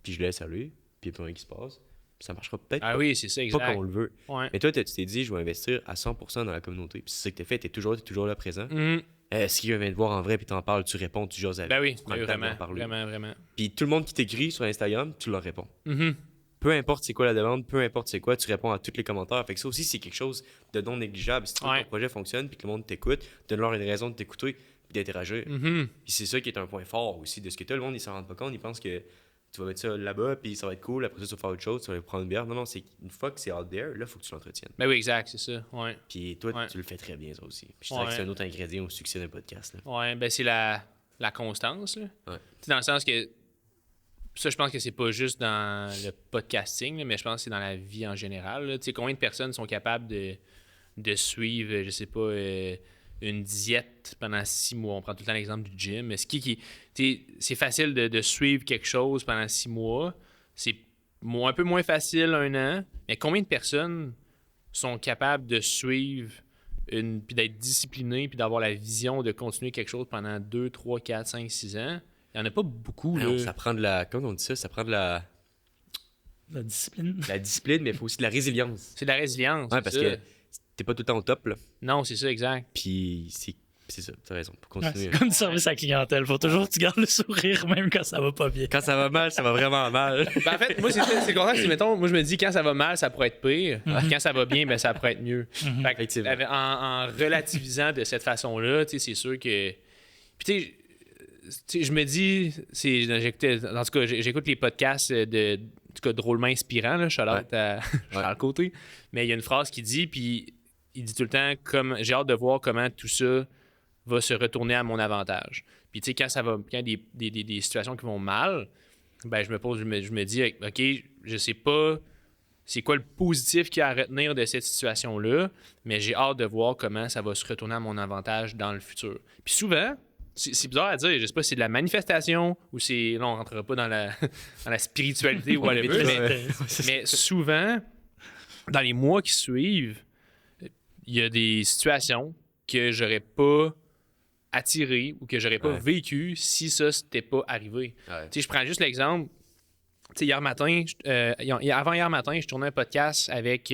[SPEAKER 3] puis je le laisse aller, puis il n'y a plus rien qui se passe, ça marchera peut-être
[SPEAKER 5] Ah oui, c'est ça,
[SPEAKER 3] pas
[SPEAKER 5] exact.
[SPEAKER 3] comme on le veut.
[SPEAKER 5] Ouais.
[SPEAKER 3] Mais toi, tu t'es dit, je vais investir à 100% dans la communauté. Puis c'est ça que tu as fait, tu es toujours là présent.
[SPEAKER 5] Mhm.
[SPEAKER 3] Si quelqu'un vient te voir en vrai, puis t'en parles, tu réponds, tu jases avec.
[SPEAKER 5] Ben oui,
[SPEAKER 3] tu prends
[SPEAKER 5] ben
[SPEAKER 3] le temps de
[SPEAKER 5] vraiment,
[SPEAKER 3] leur parler.
[SPEAKER 5] vraiment, vraiment.
[SPEAKER 3] Puis tout le monde qui t'écrit sur Instagram, tu leur réponds.
[SPEAKER 5] Mhm.
[SPEAKER 3] Peu importe c'est quoi la demande, peu importe c'est quoi, tu réponds à tous les commentaires. Fait que ça aussi, c'est quelque chose de non négligeable. Si tu veux que
[SPEAKER 5] Ouais.
[SPEAKER 3] ton projet fonctionne puis que le monde t'écoute, donne-leur une raison de t'écouter puis d'interagir.
[SPEAKER 5] Mhm.
[SPEAKER 3] Puis c'est ça qui est un point fort aussi de ce que tu as. Le monde, ils s'en rendent pas compte. Ils pensent que tu vas mettre ça là-bas puis ça va être cool. Après ça, tu vas faire autre chose, tu vas aller prendre une bière. Non, c'est une fois que c'est out there, là, il faut que tu l'entretiennes.
[SPEAKER 5] Ben oui, exact, c'est ça. Ouais.
[SPEAKER 3] Puis toi,
[SPEAKER 5] Ouais.
[SPEAKER 3] tu le fais très bien, ça aussi. Puis je dirais
[SPEAKER 5] Ouais.
[SPEAKER 3] que c'est un autre ingrédient au succès d'un podcast. Là.
[SPEAKER 5] Ouais, ben c'est la constance, là.
[SPEAKER 3] Ouais.
[SPEAKER 5] Tu sais, dans le sens que ça, je pense que c'est pas juste dans le podcasting, là, mais je pense que c'est dans la vie en général. Là. Tu sais, combien de personnes sont capables de suivre, je sais pas, une diète pendant 6 mois? On prend tout le temps l'exemple du gym. Mais tu sais, c'est facile de suivre quelque chose pendant 6 mois. C'est un peu moins facile 1 an. Mais combien de personnes sont capables de suivre puis d'être disciplinées puis d'avoir la vision de continuer quelque chose pendant 2, 3, 4, 5, 6 ans? Il n'y en a pas beaucoup.
[SPEAKER 3] Non,
[SPEAKER 5] Là.
[SPEAKER 3] ça prend de la. Comment on dit ça? Ça prend de la
[SPEAKER 4] La discipline.
[SPEAKER 3] discipline, mais il faut aussi de la résilience.
[SPEAKER 5] C'est de la résilience.
[SPEAKER 3] Ouais,
[SPEAKER 5] c'est
[SPEAKER 3] parce
[SPEAKER 5] ça.
[SPEAKER 3] que t'es pas tout le temps au top, là.
[SPEAKER 5] Non, c'est ça, exact.
[SPEAKER 3] Puis c'est ça, t'as raison. Pour
[SPEAKER 4] Ouais,
[SPEAKER 3] continuer.
[SPEAKER 4] c'est comme du service à la clientèle. Faut toujours que tu gardes le sourire, même quand ça va pas bien.
[SPEAKER 3] Quand ça va mal, ça va vraiment mal.
[SPEAKER 5] Ben, en fait, moi, c'est le contraire. Mettons, moi, je me dis, quand ça va mal, ça pourrait être pire. Quand ça va bien, ben, ça pourrait être mieux. Fait que,
[SPEAKER 3] Effectivement.
[SPEAKER 5] en relativisant de cette façon-là, tu sais, c'est sûr que. Puis, tu sais, je me dis, en tout cas, j'écoute les podcasts en tout cas, drôlement inspirants, là, shout-out à Charles Côté. Mais il y a une phrase qui dit, puis il dit tout le temps, j'ai hâte de voir comment tout ça va se retourner à mon avantage. Puis, tu sais, quand il y a des situations qui vont mal, ben, je me dis, OK, je sais pas c'est quoi le positif qu'il y a à retenir de cette situation-là, mais j'ai hâte de voir comment ça va se retourner à mon avantage dans le futur. Puis souvent, c'est bizarre à dire. Je sais pas si c'est de la manifestation ou c'est. Là, on rentrera pas dans la, dans la spiritualité ou whatever. Mais souvent, dans les mois qui suivent, il y a des situations que j'aurais pas attirées ou que j'aurais pas vécues si ça s'était pas arrivé.
[SPEAKER 3] Ouais.
[SPEAKER 5] Tu sais, je prends juste l'exemple. Tu sais, hier matin, avant hier matin, je tournais un podcast avec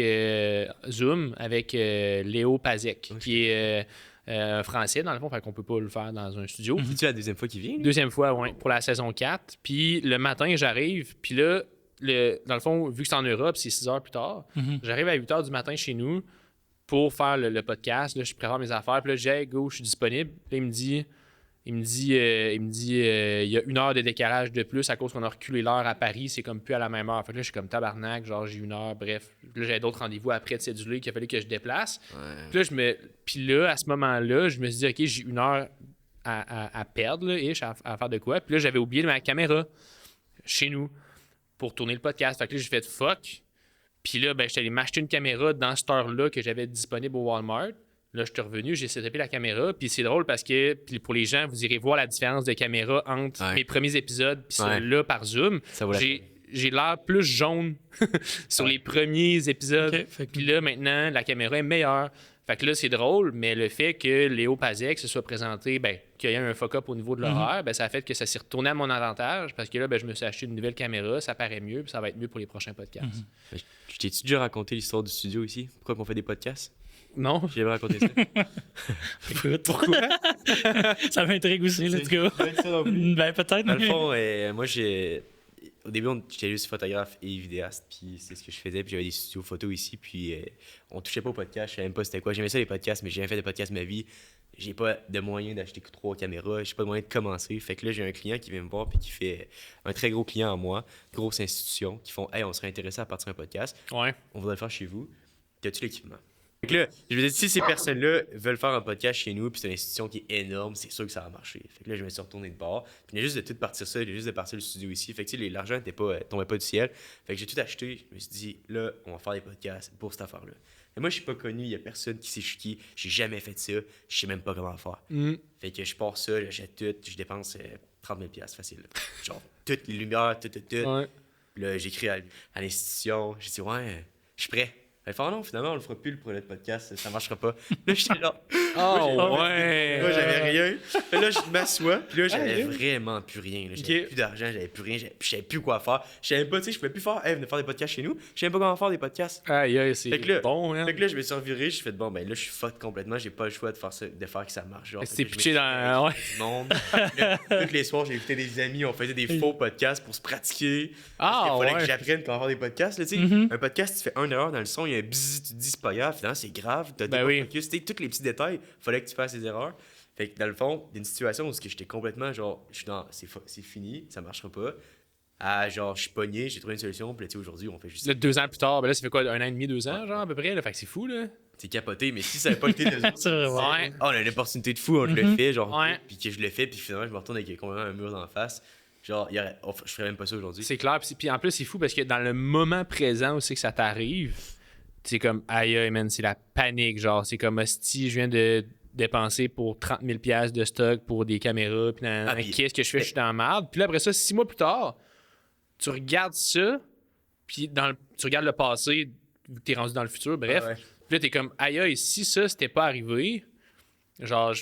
[SPEAKER 5] Zoom, avec Léo Pazek, qui est un Français, dans le fond, fait qu'on peut pas le faire dans un studio.
[SPEAKER 3] C'est-tu la deuxième fois qu'il vient? lui?
[SPEAKER 5] Deuxième fois, oui, pour la saison 4. Puis le matin, j'arrive, puis là, dans le fond, vu que c'est en Europe, c'est 6 heures plus tard, j'arrive à 8 heures du matin chez nous pour faire le podcast. Là, je prépare mes affaires, puis là, j'ai hey, go, je suis disponible. Là, il me dit, il y a 1 heure de décalage de plus à cause qu'on a reculé l'heure à Paris, c'est comme plus à la même heure. Fait que là, je suis comme tabarnak, genre j'ai 1 heure, bref. Là, j'avais d'autres rendez-vous après de cédulé qu'il a fallu que je déplace. Puis là, à ce moment-là, je me suis dit, OK, j'ai 1 heure à perdre, là, à faire de quoi. Puis là, j'avais oublié ma caméra chez nous pour tourner le podcast. Fait que là, j'ai fait fuck. Puis là, ben, je suis allé m'acheter une caméra dans cette heure-là que j'avais disponible au Walmart. Là, je suis revenu, j'ai setupé la caméra. Puis c'est drôle parce que puis pour les gens, vous irez voir la différence de caméra entre mes premiers épisodes puis celui-là par Zoom.
[SPEAKER 3] Ça vaut la peine.
[SPEAKER 5] J'ai l'air plus jaune sur les premiers épisodes.
[SPEAKER 4] Ok, fait que-
[SPEAKER 5] Puis là, maintenant, la caméra est meilleure. Fait que là, c'est drôle, mais le fait que Léo Pazek se soit présenté, ben, qu'il y ait un fuck-up au niveau de l'horaire, ben, ça a fait que ça s'est retourné à mon avantage parce que là, ben, je me suis acheté une nouvelle caméra, ça paraît mieux, puis ça va être mieux pour les prochains podcasts.
[SPEAKER 3] Je t'ai-tu déjà raconté l'histoire du studio ici? Pourquoi qu'on fait des podcasts?
[SPEAKER 5] Non?
[SPEAKER 3] J'ai jamais raconté ça.
[SPEAKER 4] Écoute, pourquoi? Ça m'intrigue aussi, let's go. Ben, peut-être.
[SPEAKER 3] Dans le
[SPEAKER 4] mais-
[SPEAKER 3] fond, moi, au début, j'étais juste photographe et vidéaste, puis c'est ce que je faisais, puis j'avais des studios photos ici, puis on touchait pas au podcast, je savais même pas c'était quoi. J'aimais ça les podcasts, mais j'ai jamais fait de podcast de ma vie. J'ai pas de moyen d'acheter 3 caméras, j'ai pas de moyen de commencer. Fait que là, j'ai un client qui vient me voir, puis qui fait un très gros client en moi, grosse institution, qui font « Hey, on serait intéressé à partir d'un podcast,
[SPEAKER 5] Ouais.
[SPEAKER 3] on voudrait le faire chez vous. T'as-tu l'équipement? » Fait que là, je me disais, si ces personnes-là veulent faire un podcast chez nous, puis c'est une institution qui est énorme, c'est sûr que ça va marcher. Fait que là, je me suis retourné de bord. Puis il y a juste de tout partir ça, il y a juste de partir le studio ici. Fait que tu sais, l'argent tombait pas du ciel. Fait que j'ai tout acheté. Je me suis dit, là, on va faire des podcasts pour cette affaire-là. Et moi, je suis pas connu, il y a personne qui sait je suis qui. J'ai jamais fait ça, je sais même pas comment faire. Fait que je pars ça, j'achète tout, je dépense 30 000 $ facile. Là. Genre, toutes les lumières, tout.
[SPEAKER 5] Ouais.
[SPEAKER 3] Puis là, j'écris à l'institution. J'ai dit, ouais, je suis prêt. Elle fait, oh non, finalement, on le fera plus le projet de podcast, ça marchera pas. Là, j'étais là.
[SPEAKER 5] Oh, ouais!
[SPEAKER 3] Moi, j'avais rien. Puis là, je m'assois. Puis là, j'avais vraiment plus rien. là. J'avais
[SPEAKER 5] Ok.
[SPEAKER 3] plus d'argent, j'avais plus rien. Je savais plus quoi faire. Je savais pas, tu sais, je pouvais plus faire, venez faire des podcasts chez nous. Je savais pas comment faire des podcasts.
[SPEAKER 5] Aïe, aïe, c'est
[SPEAKER 3] Fait que là,
[SPEAKER 5] bon, hein?
[SPEAKER 3] Fait que là, je me suis reviré. J'ai fait, bon, ben là, je suis fuck complètement. J'ai pas le choix de faire que ça marche. Genre,
[SPEAKER 5] C'était
[SPEAKER 3] Fait que je
[SPEAKER 5] pitché
[SPEAKER 3] me suis
[SPEAKER 5] dans-
[SPEAKER 3] fait avec du monde. Là, tous les soirs, j'ai invité des amis. On faisait des faux podcasts pour se pratiquer.
[SPEAKER 5] Ah,
[SPEAKER 3] Parce qu'il fallait
[SPEAKER 5] ouais.
[SPEAKER 3] que j'apprenne comment faire des podcasts. Là, tu sais. Un podcast, tu fais 1 erreur dans le son, il y a un bzz, tu te dis c'est pas grave. Finalement, c'est grave. T'as
[SPEAKER 5] Ben
[SPEAKER 3] pas
[SPEAKER 5] oui.
[SPEAKER 3] focus. Tu sais, tous les petits détails, fallait que tu fasses des erreurs. Fait que dans le fond, il y a une situation où j'étais complètement genre, je suis dans, c'est fini, ça marchera pas. À genre, je suis pogné, j'ai trouvé une solution. Puis là, tu sais, aujourd'hui, on fait juste
[SPEAKER 5] Là, 2 ans plus tard, ben là, ça fait quoi, 1 an et demi, 2 ans, genre, à peu près? Là? Fait que c'est fou, là.
[SPEAKER 3] c'est capoté, mais si ça n'avait pas été de
[SPEAKER 4] C'est vrai, ouais.
[SPEAKER 5] Ouais.
[SPEAKER 3] on a une opportunité de fou, on le fait, genre,
[SPEAKER 5] Ouais.
[SPEAKER 3] puis que je le fais, puis finalement, je me retourne avec complètement un mur d'en face. Genre, je ferais même pas ça aujourd'hui.
[SPEAKER 5] C'est clair. Puis en plus, c'est fou parce que dans le moment présent où c'est que ça t'arrive, c'est comme, aïe, aïe, man, c'est la panique. Genre, c'est comme, hostie, je viens de dépenser pour 30 000 $ de stock pour des caméras. Puis,
[SPEAKER 3] puis-
[SPEAKER 5] qu'est-ce que je fais? Je suis dans la merde. Puis là, après ça, 6 mois plus tard, tu regardes ça, puis tu regardes le passé, vu que t'es rendu dans le futur, bref.
[SPEAKER 3] Ah ouais.
[SPEAKER 5] Puis là, t'es comme, aïe, aïe, si ça, c'était pas arrivé, genre,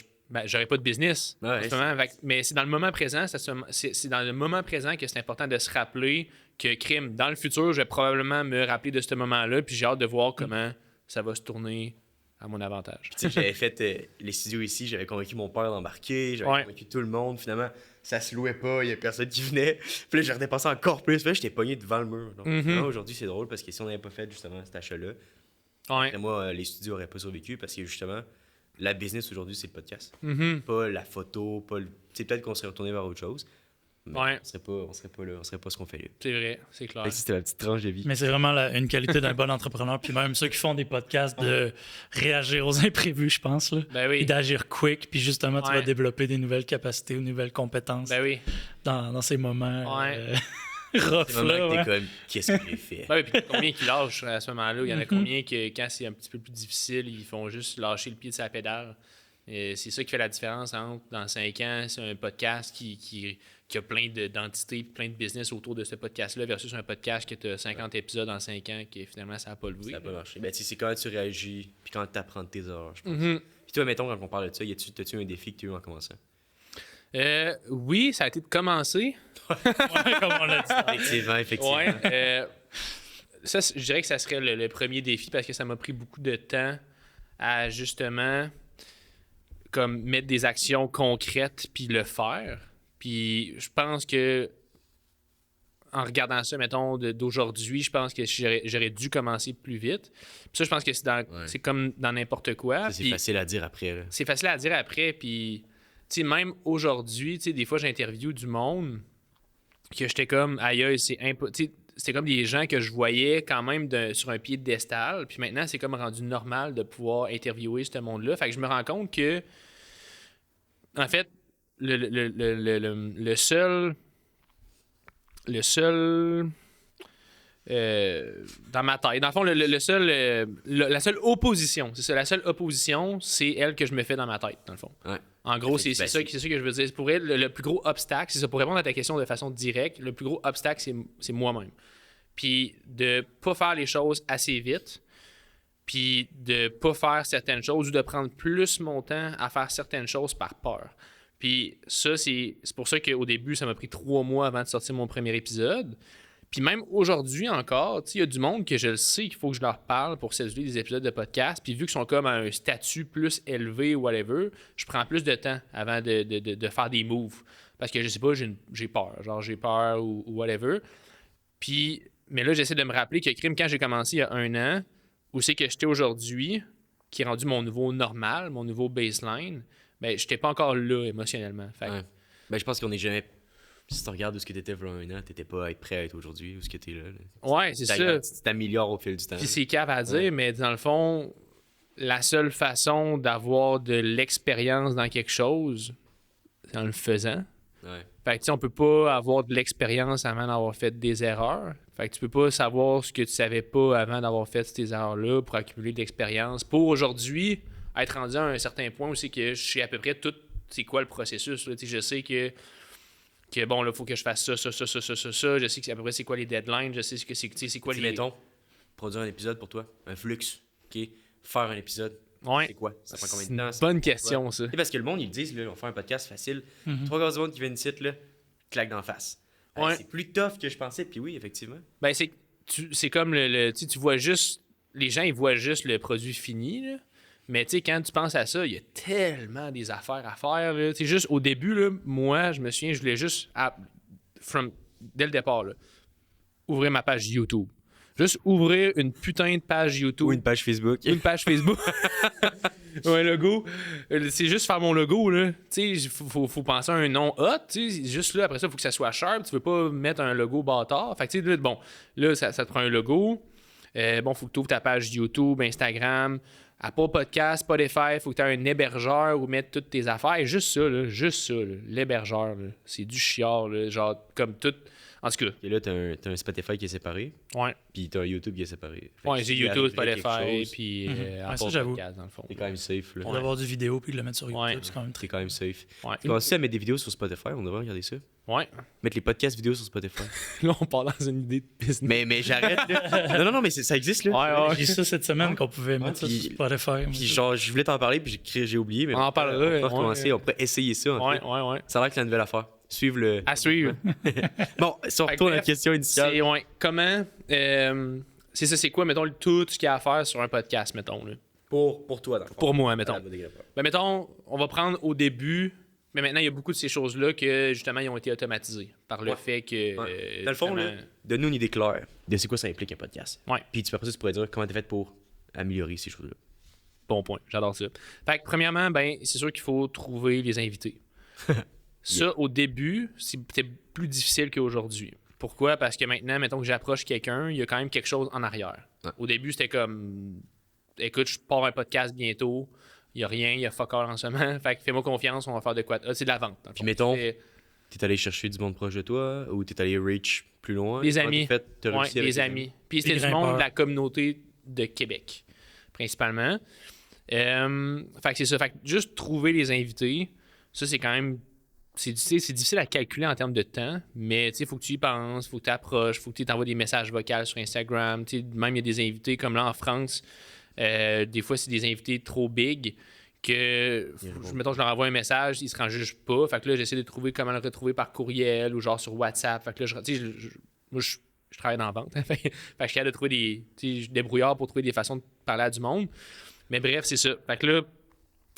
[SPEAKER 5] j'aurais pas de business.
[SPEAKER 3] Ouais,
[SPEAKER 5] en ce moment. Fait que- mais c'est dans le moment présent, c'est dans le moment présent que c'est important de se rappeler que crime, dans le futur, je vais probablement me rappeler de ce moment-là, puis j'ai hâte de voir comment ça va se tourner à mon avantage.
[SPEAKER 3] Tu sais, j'avais fait les studios ici, j'avais convaincu mon père d'embarquer, j'avais
[SPEAKER 5] Ouais.
[SPEAKER 3] convaincu tout le monde. Finalement, ça se louait pas, il y a personne qui venait. Puis là, j'ai redépensé encore plus. Puis là, j'étais pogné devant le mur. Donc, finalement, aujourd'hui, c'est drôle parce que si on n'avait pas fait justement cet achat-là,
[SPEAKER 5] Ouais.
[SPEAKER 3] après moi, les studios n'auraient pas survécu parce que justement, la business aujourd'hui, c'est le podcast.
[SPEAKER 5] Mhm.
[SPEAKER 3] Pas la photo, pas le. Tu sais, peut-être qu'on serait retourné vers autre chose. Mais
[SPEAKER 5] Ouais.
[SPEAKER 3] on serait pas là, on serait pas ce qu'on fait là.
[SPEAKER 5] C'est vrai, c'est clair.
[SPEAKER 3] Fait que c'était ma petite tranche de vie.
[SPEAKER 4] Mais c'est vraiment une qualité d'un bon entrepreneur. Puis même ceux qui font des podcasts, de réagir aux imprévus, je pense. Là.
[SPEAKER 5] Ben oui.
[SPEAKER 4] Et d'agir quick. Puis justement, tu
[SPEAKER 5] Ouais.
[SPEAKER 4] vas développer des nouvelles capacités ou nouvelles compétences
[SPEAKER 5] Ben oui.
[SPEAKER 4] dans ces moments
[SPEAKER 5] Ouais.
[SPEAKER 4] rough.
[SPEAKER 3] C'est le moment
[SPEAKER 4] Là,
[SPEAKER 3] que t'es
[SPEAKER 4] ouais.
[SPEAKER 3] comme, qu'est-ce que j'ai fait?
[SPEAKER 5] Ben oui, puis combien qui lâchent à ce moment-là? Il y en a combien que quand c'est un petit peu plus difficile, ils font juste lâcher le pied de sa pédale C'est ça qui fait la différence entre, dans 5 ans, c'est un podcast qui a plein d'entités, plein de business autour de ce podcast-là, versus un podcast qui a 50 épisodes en 5 ans, qui finalement, ça n'a pas levé.
[SPEAKER 3] Ça n'a pas marché. Ben, tu sais, c'est quand tu réagis, puis quand tu apprends de tes erreurs, je pense.
[SPEAKER 5] Mhm.
[SPEAKER 3] Puis toi, mettons, quand on parle de ça, t'as-tu un défi que tu as eu en commençant?
[SPEAKER 5] Oui, ça a été de commencer.
[SPEAKER 4] Ouais, comme on l'a dit.
[SPEAKER 3] Effectivement.
[SPEAKER 5] Ouais, ça, je dirais que ça serait le premier défi parce que ça m'a pris beaucoup de temps à justement comme mettre des actions concrètes puis le faire. Puis je pense que en regardant ça, mettons, d'aujourd'hui, je pense que j'aurais dû commencer plus vite. Puis ça, je pense que c'est comme dans n'importe quoi.
[SPEAKER 3] Ça, c'est
[SPEAKER 5] Puis
[SPEAKER 3] facile à dire après. Là.
[SPEAKER 5] c'est facile à dire après. Puis, tu sais, même aujourd'hui, tu sais, des fois, j'interviewe du monde que j'étais comme, aïe, c'est impossible. C'était comme des gens que je voyais quand même sur un piédestal. Puis maintenant, c'est comme rendu normal de pouvoir interviewer ce monde-là. Fait que je me rends compte que, en fait, le seul dans ma tête, dans le fond, la seule opposition, c'est ça, la seule opposition, c'est elle que je me fais dans ma tête, dans le fond.
[SPEAKER 3] Ouais.
[SPEAKER 5] En gros, c'est ça que je veux dire. Pour elle, le plus gros obstacle, c'est ça, pour répondre à ta question de façon directe, le plus gros obstacle, c'est moi-même. Puis de pas faire les choses assez vite, puis de pas faire certaines choses ou de prendre plus mon temps à faire certaines choses par peur. Puis ça, c'est pour ça qu'au début, ça m'a pris 3 mois avant de sortir mon premier épisode. Puis même aujourd'hui encore, il y a du monde que je le sais qu'il faut que je leur parle pour séduire des épisodes de podcast. Puis vu qu'ils sont comme à un statut plus élevé ou whatever, je prends plus de temps avant de faire des moves. Parce que je sais pas, j'ai peur. Genre j'ai peur ou whatever. Puis, mais là, j'essaie de me rappeler que Crime, quand j'ai commencé il y a 1 an, où c'est que j'étais aujourd'hui, qui est rendu mon nouveau normal, mon nouveau baseline, ben j'étais pas encore là émotionnellement. Fait que,
[SPEAKER 3] Ouais. Ben, je pense qu'on n'est jamais. Si tu regardes où ce que tu étais il y a 1 an, tu n'étais pas à être prêt à être aujourd'hui, où ce que tu es là.
[SPEAKER 5] ouais, c'est ça.
[SPEAKER 3] Tu t'améliores au fil du temps.
[SPEAKER 5] Puis c'est cave à dire, mais dans le fond, la seule façon d'avoir de l'expérience dans quelque chose, c'est en le faisant.
[SPEAKER 3] Ouais.
[SPEAKER 5] Fait que tu sais, on peut pas avoir de l'expérience avant d'avoir fait des erreurs. Fait que tu peux pas savoir ce que tu savais pas avant d'avoir fait ces erreurs-là pour accumuler de l'expérience. Pour aujourd'hui, être rendu à un certain point où c'est que je sais à peu près tout, c'est quoi le processus. Là. Tu sais, je sais que bon, là, il faut que je fasse ça. Je sais que à peu près c'est quoi les deadlines. Je sais que c'est quoi
[SPEAKER 3] Puis,
[SPEAKER 5] les...
[SPEAKER 3] mettons, produire un épisode pour toi, un flux, OK? Faire un épisode,
[SPEAKER 5] Ouais.
[SPEAKER 3] c'est quoi? Ça prend combien
[SPEAKER 5] C'est
[SPEAKER 3] de temps?
[SPEAKER 5] une
[SPEAKER 3] ça?
[SPEAKER 5] bonne question, ça.
[SPEAKER 3] Tu sais, parce que le monde, ils disent, là, on fait un podcast facile. 3 gars du monde qui viennent ici, là, claque d'en face.
[SPEAKER 5] Ouais.
[SPEAKER 3] C'est plus tough que je pensais, puis oui, effectivement.
[SPEAKER 5] Ben, c'est comme tu vois juste... Les gens, ils voient juste le produit fini, là. Mais tu sais, quand tu penses à ça, il y a tellement des affaires à faire, là. Tu sais, juste au début, là, moi, je me souviens, je voulais juste... dès le départ, là, ouvrir ma page YouTube. Juste ouvrir une putain de page YouTube.
[SPEAKER 3] Ou une page Facebook.
[SPEAKER 5] Une page Facebook. Ou un logo. C'est juste faire mon logo, là. Tu sais, faut penser à un nom hot, tu sais. Juste là, après ça, il faut que ça soit sharp. Tu veux pas mettre un logo bâtard. Fait que, tu sais, bon, là, ça te prend un logo. Bon, faut que tu ouvres ta page YouTube, Instagram, Apple Podcast, Spotify. Faut que tu aies un hébergeur où mettre toutes tes affaires. Et juste ça, là. L'hébergeur, là. C'est du chiard, là. Genre, comme tout. En tout cas,
[SPEAKER 3] Et là, t'as un Spotify qui est séparé,
[SPEAKER 5] ouais.
[SPEAKER 3] puis t'as un YouTube qui est séparé. Fait
[SPEAKER 5] Ouais,
[SPEAKER 3] que
[SPEAKER 5] j'ai
[SPEAKER 3] si
[SPEAKER 5] YouTube,
[SPEAKER 3] arriverait quelque
[SPEAKER 5] Spotify,
[SPEAKER 3] chose,
[SPEAKER 5] puis Apple
[SPEAKER 4] ça, j'avoue.
[SPEAKER 5] Podcast, dans le fond.
[SPEAKER 3] T'es quand même safe, là.
[SPEAKER 4] Pour avoir du vidéo puis de le mettre sur YouTube,
[SPEAKER 5] Ouais.
[SPEAKER 4] c'est quand même très.
[SPEAKER 3] T'es quand même safe.
[SPEAKER 5] Ouais.
[SPEAKER 3] Tu commences à mettre des vidéos sur Spotify, on devrait regarder ça.
[SPEAKER 5] Ouais.
[SPEAKER 3] Mettre les podcasts vidéo sur Spotify.
[SPEAKER 5] Là, on part dans une idée de business.
[SPEAKER 3] mais j'arrête, là. Non, mais ça existe, là.
[SPEAKER 5] Ouais.
[SPEAKER 4] J'ai ça cette semaine qu'on pouvait mettre ça
[SPEAKER 3] puis-
[SPEAKER 4] sur Spotify.
[SPEAKER 3] Puis genre, je voulais t'en parler, puis j'ai oublié, mais
[SPEAKER 5] On en parlera,
[SPEAKER 3] on peut
[SPEAKER 5] ouais.
[SPEAKER 3] recommencer, on pourrait essayer ça, en fait.
[SPEAKER 5] Ouais.
[SPEAKER 3] Ça a l'air que c'est la nouvelle affaire. Suivre le...
[SPEAKER 5] À suivre.
[SPEAKER 3] Bon, si on
[SPEAKER 5] Fait que
[SPEAKER 3] retourne à la
[SPEAKER 5] bref,
[SPEAKER 3] question initiale.
[SPEAKER 5] C'est, ouais. Comment... c'est ça, c'est quoi, mettons, tout ce qu'il y a à faire sur un podcast, mettons, là.
[SPEAKER 3] Pour toi, dans le fond.
[SPEAKER 5] Pour moi, mettons.
[SPEAKER 3] Ah, bon, développeur.
[SPEAKER 5] Ben, mettons, on va prendre au début... Mais maintenant, il y a beaucoup de ces choses-là que, justement, ils ont été automatisés par le
[SPEAKER 3] Ouais.
[SPEAKER 5] fait que...
[SPEAKER 3] Ouais. Dans le fond, là,
[SPEAKER 5] justement-
[SPEAKER 3] donne-nous une idée claire de c'est quoi ça implique un podcast.
[SPEAKER 5] Ouais.
[SPEAKER 3] Puis après ça, tu pourrais dire comment t'as fait pour améliorer ces choses-là.
[SPEAKER 5] Bon point, j'adore ça. Fait que premièrement, ben, c'est sûr qu'il faut trouver les invités. Ça, au début, c'était plus difficile qu'aujourd'hui. Pourquoi? Parce que maintenant, mettons que j'approche quelqu'un, il y a quand même quelque chose en arrière.
[SPEAKER 3] Ouais.
[SPEAKER 5] Au début, c'était comme, écoute, je pars un podcast bientôt, il n'y a rien, il y a fuck all en ce moment, fait que fais-moi confiance, on va faire de quoi. C'est de la vente. dans le
[SPEAKER 3] Puis
[SPEAKER 5] fond.
[SPEAKER 3] mettons,
[SPEAKER 5] C'est-
[SPEAKER 3] t'es allé chercher du monde proche de toi ou t'es allé reach plus loin?
[SPEAKER 5] Des
[SPEAKER 3] Comment
[SPEAKER 5] amis.
[SPEAKER 3] t'as fait? T'as
[SPEAKER 5] Ouais,
[SPEAKER 3] réussi avec
[SPEAKER 5] des
[SPEAKER 3] tes
[SPEAKER 5] amis. Puis c'était
[SPEAKER 4] Des
[SPEAKER 5] du monde
[SPEAKER 4] grimpeurs.
[SPEAKER 5] de la communauté de Québec, principalement. Fait que c'est ça. Fait que juste trouver les invités, ça, c'est quand même... C'est difficile à calculer en termes de temps, mais il faut que tu y penses, il faut que tu approches, il faut que tu envoies des messages vocaux sur Instagram. Même il y a des invités, comme là en France, des fois, c'est des invités trop big que, mettons, je leur envoie un message, ils se rendent juste pas. Fait que là, j'essaie de trouver comment le retrouver par courriel ou genre sur WhatsApp. Fait que là, moi, je travaille dans la vente. Fait que je suis capable de trouver des débrouillards pour trouver des façons de parler à du monde. Mais bref, c'est ça. Fait que là,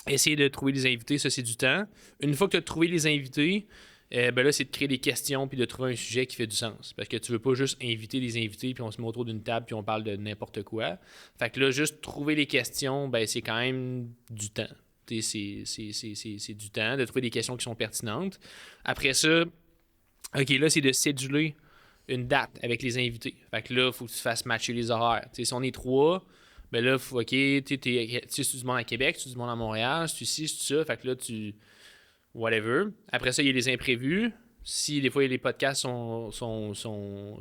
[SPEAKER 5] essayer de trouver des invités, ça, c'est du temps. Une fois que tu as trouvé les invités, ben là, c'est de créer des questions puis de trouver un sujet qui fait du sens. Parce que tu veux pas juste inviter des invités puis on se met autour d'une table puis on parle de n'importe quoi. Fait que là, juste trouver les questions, ben c'est quand même du temps. C'est du temps de trouver des questions qui sont pertinentes. Après ça, OK, là, c'est de céduler une date avec les invités. Fait que là, il faut que tu fasses matcher les horaires. T'sais, si on est 3, ben là, faut, OK, c'est du monde à Québec, c'est du monde à Montréal, c'est ci, c'est ça. Fait que là, tu... Whatever. Après ça, il y a les imprévus. Si des fois, les podcasts sont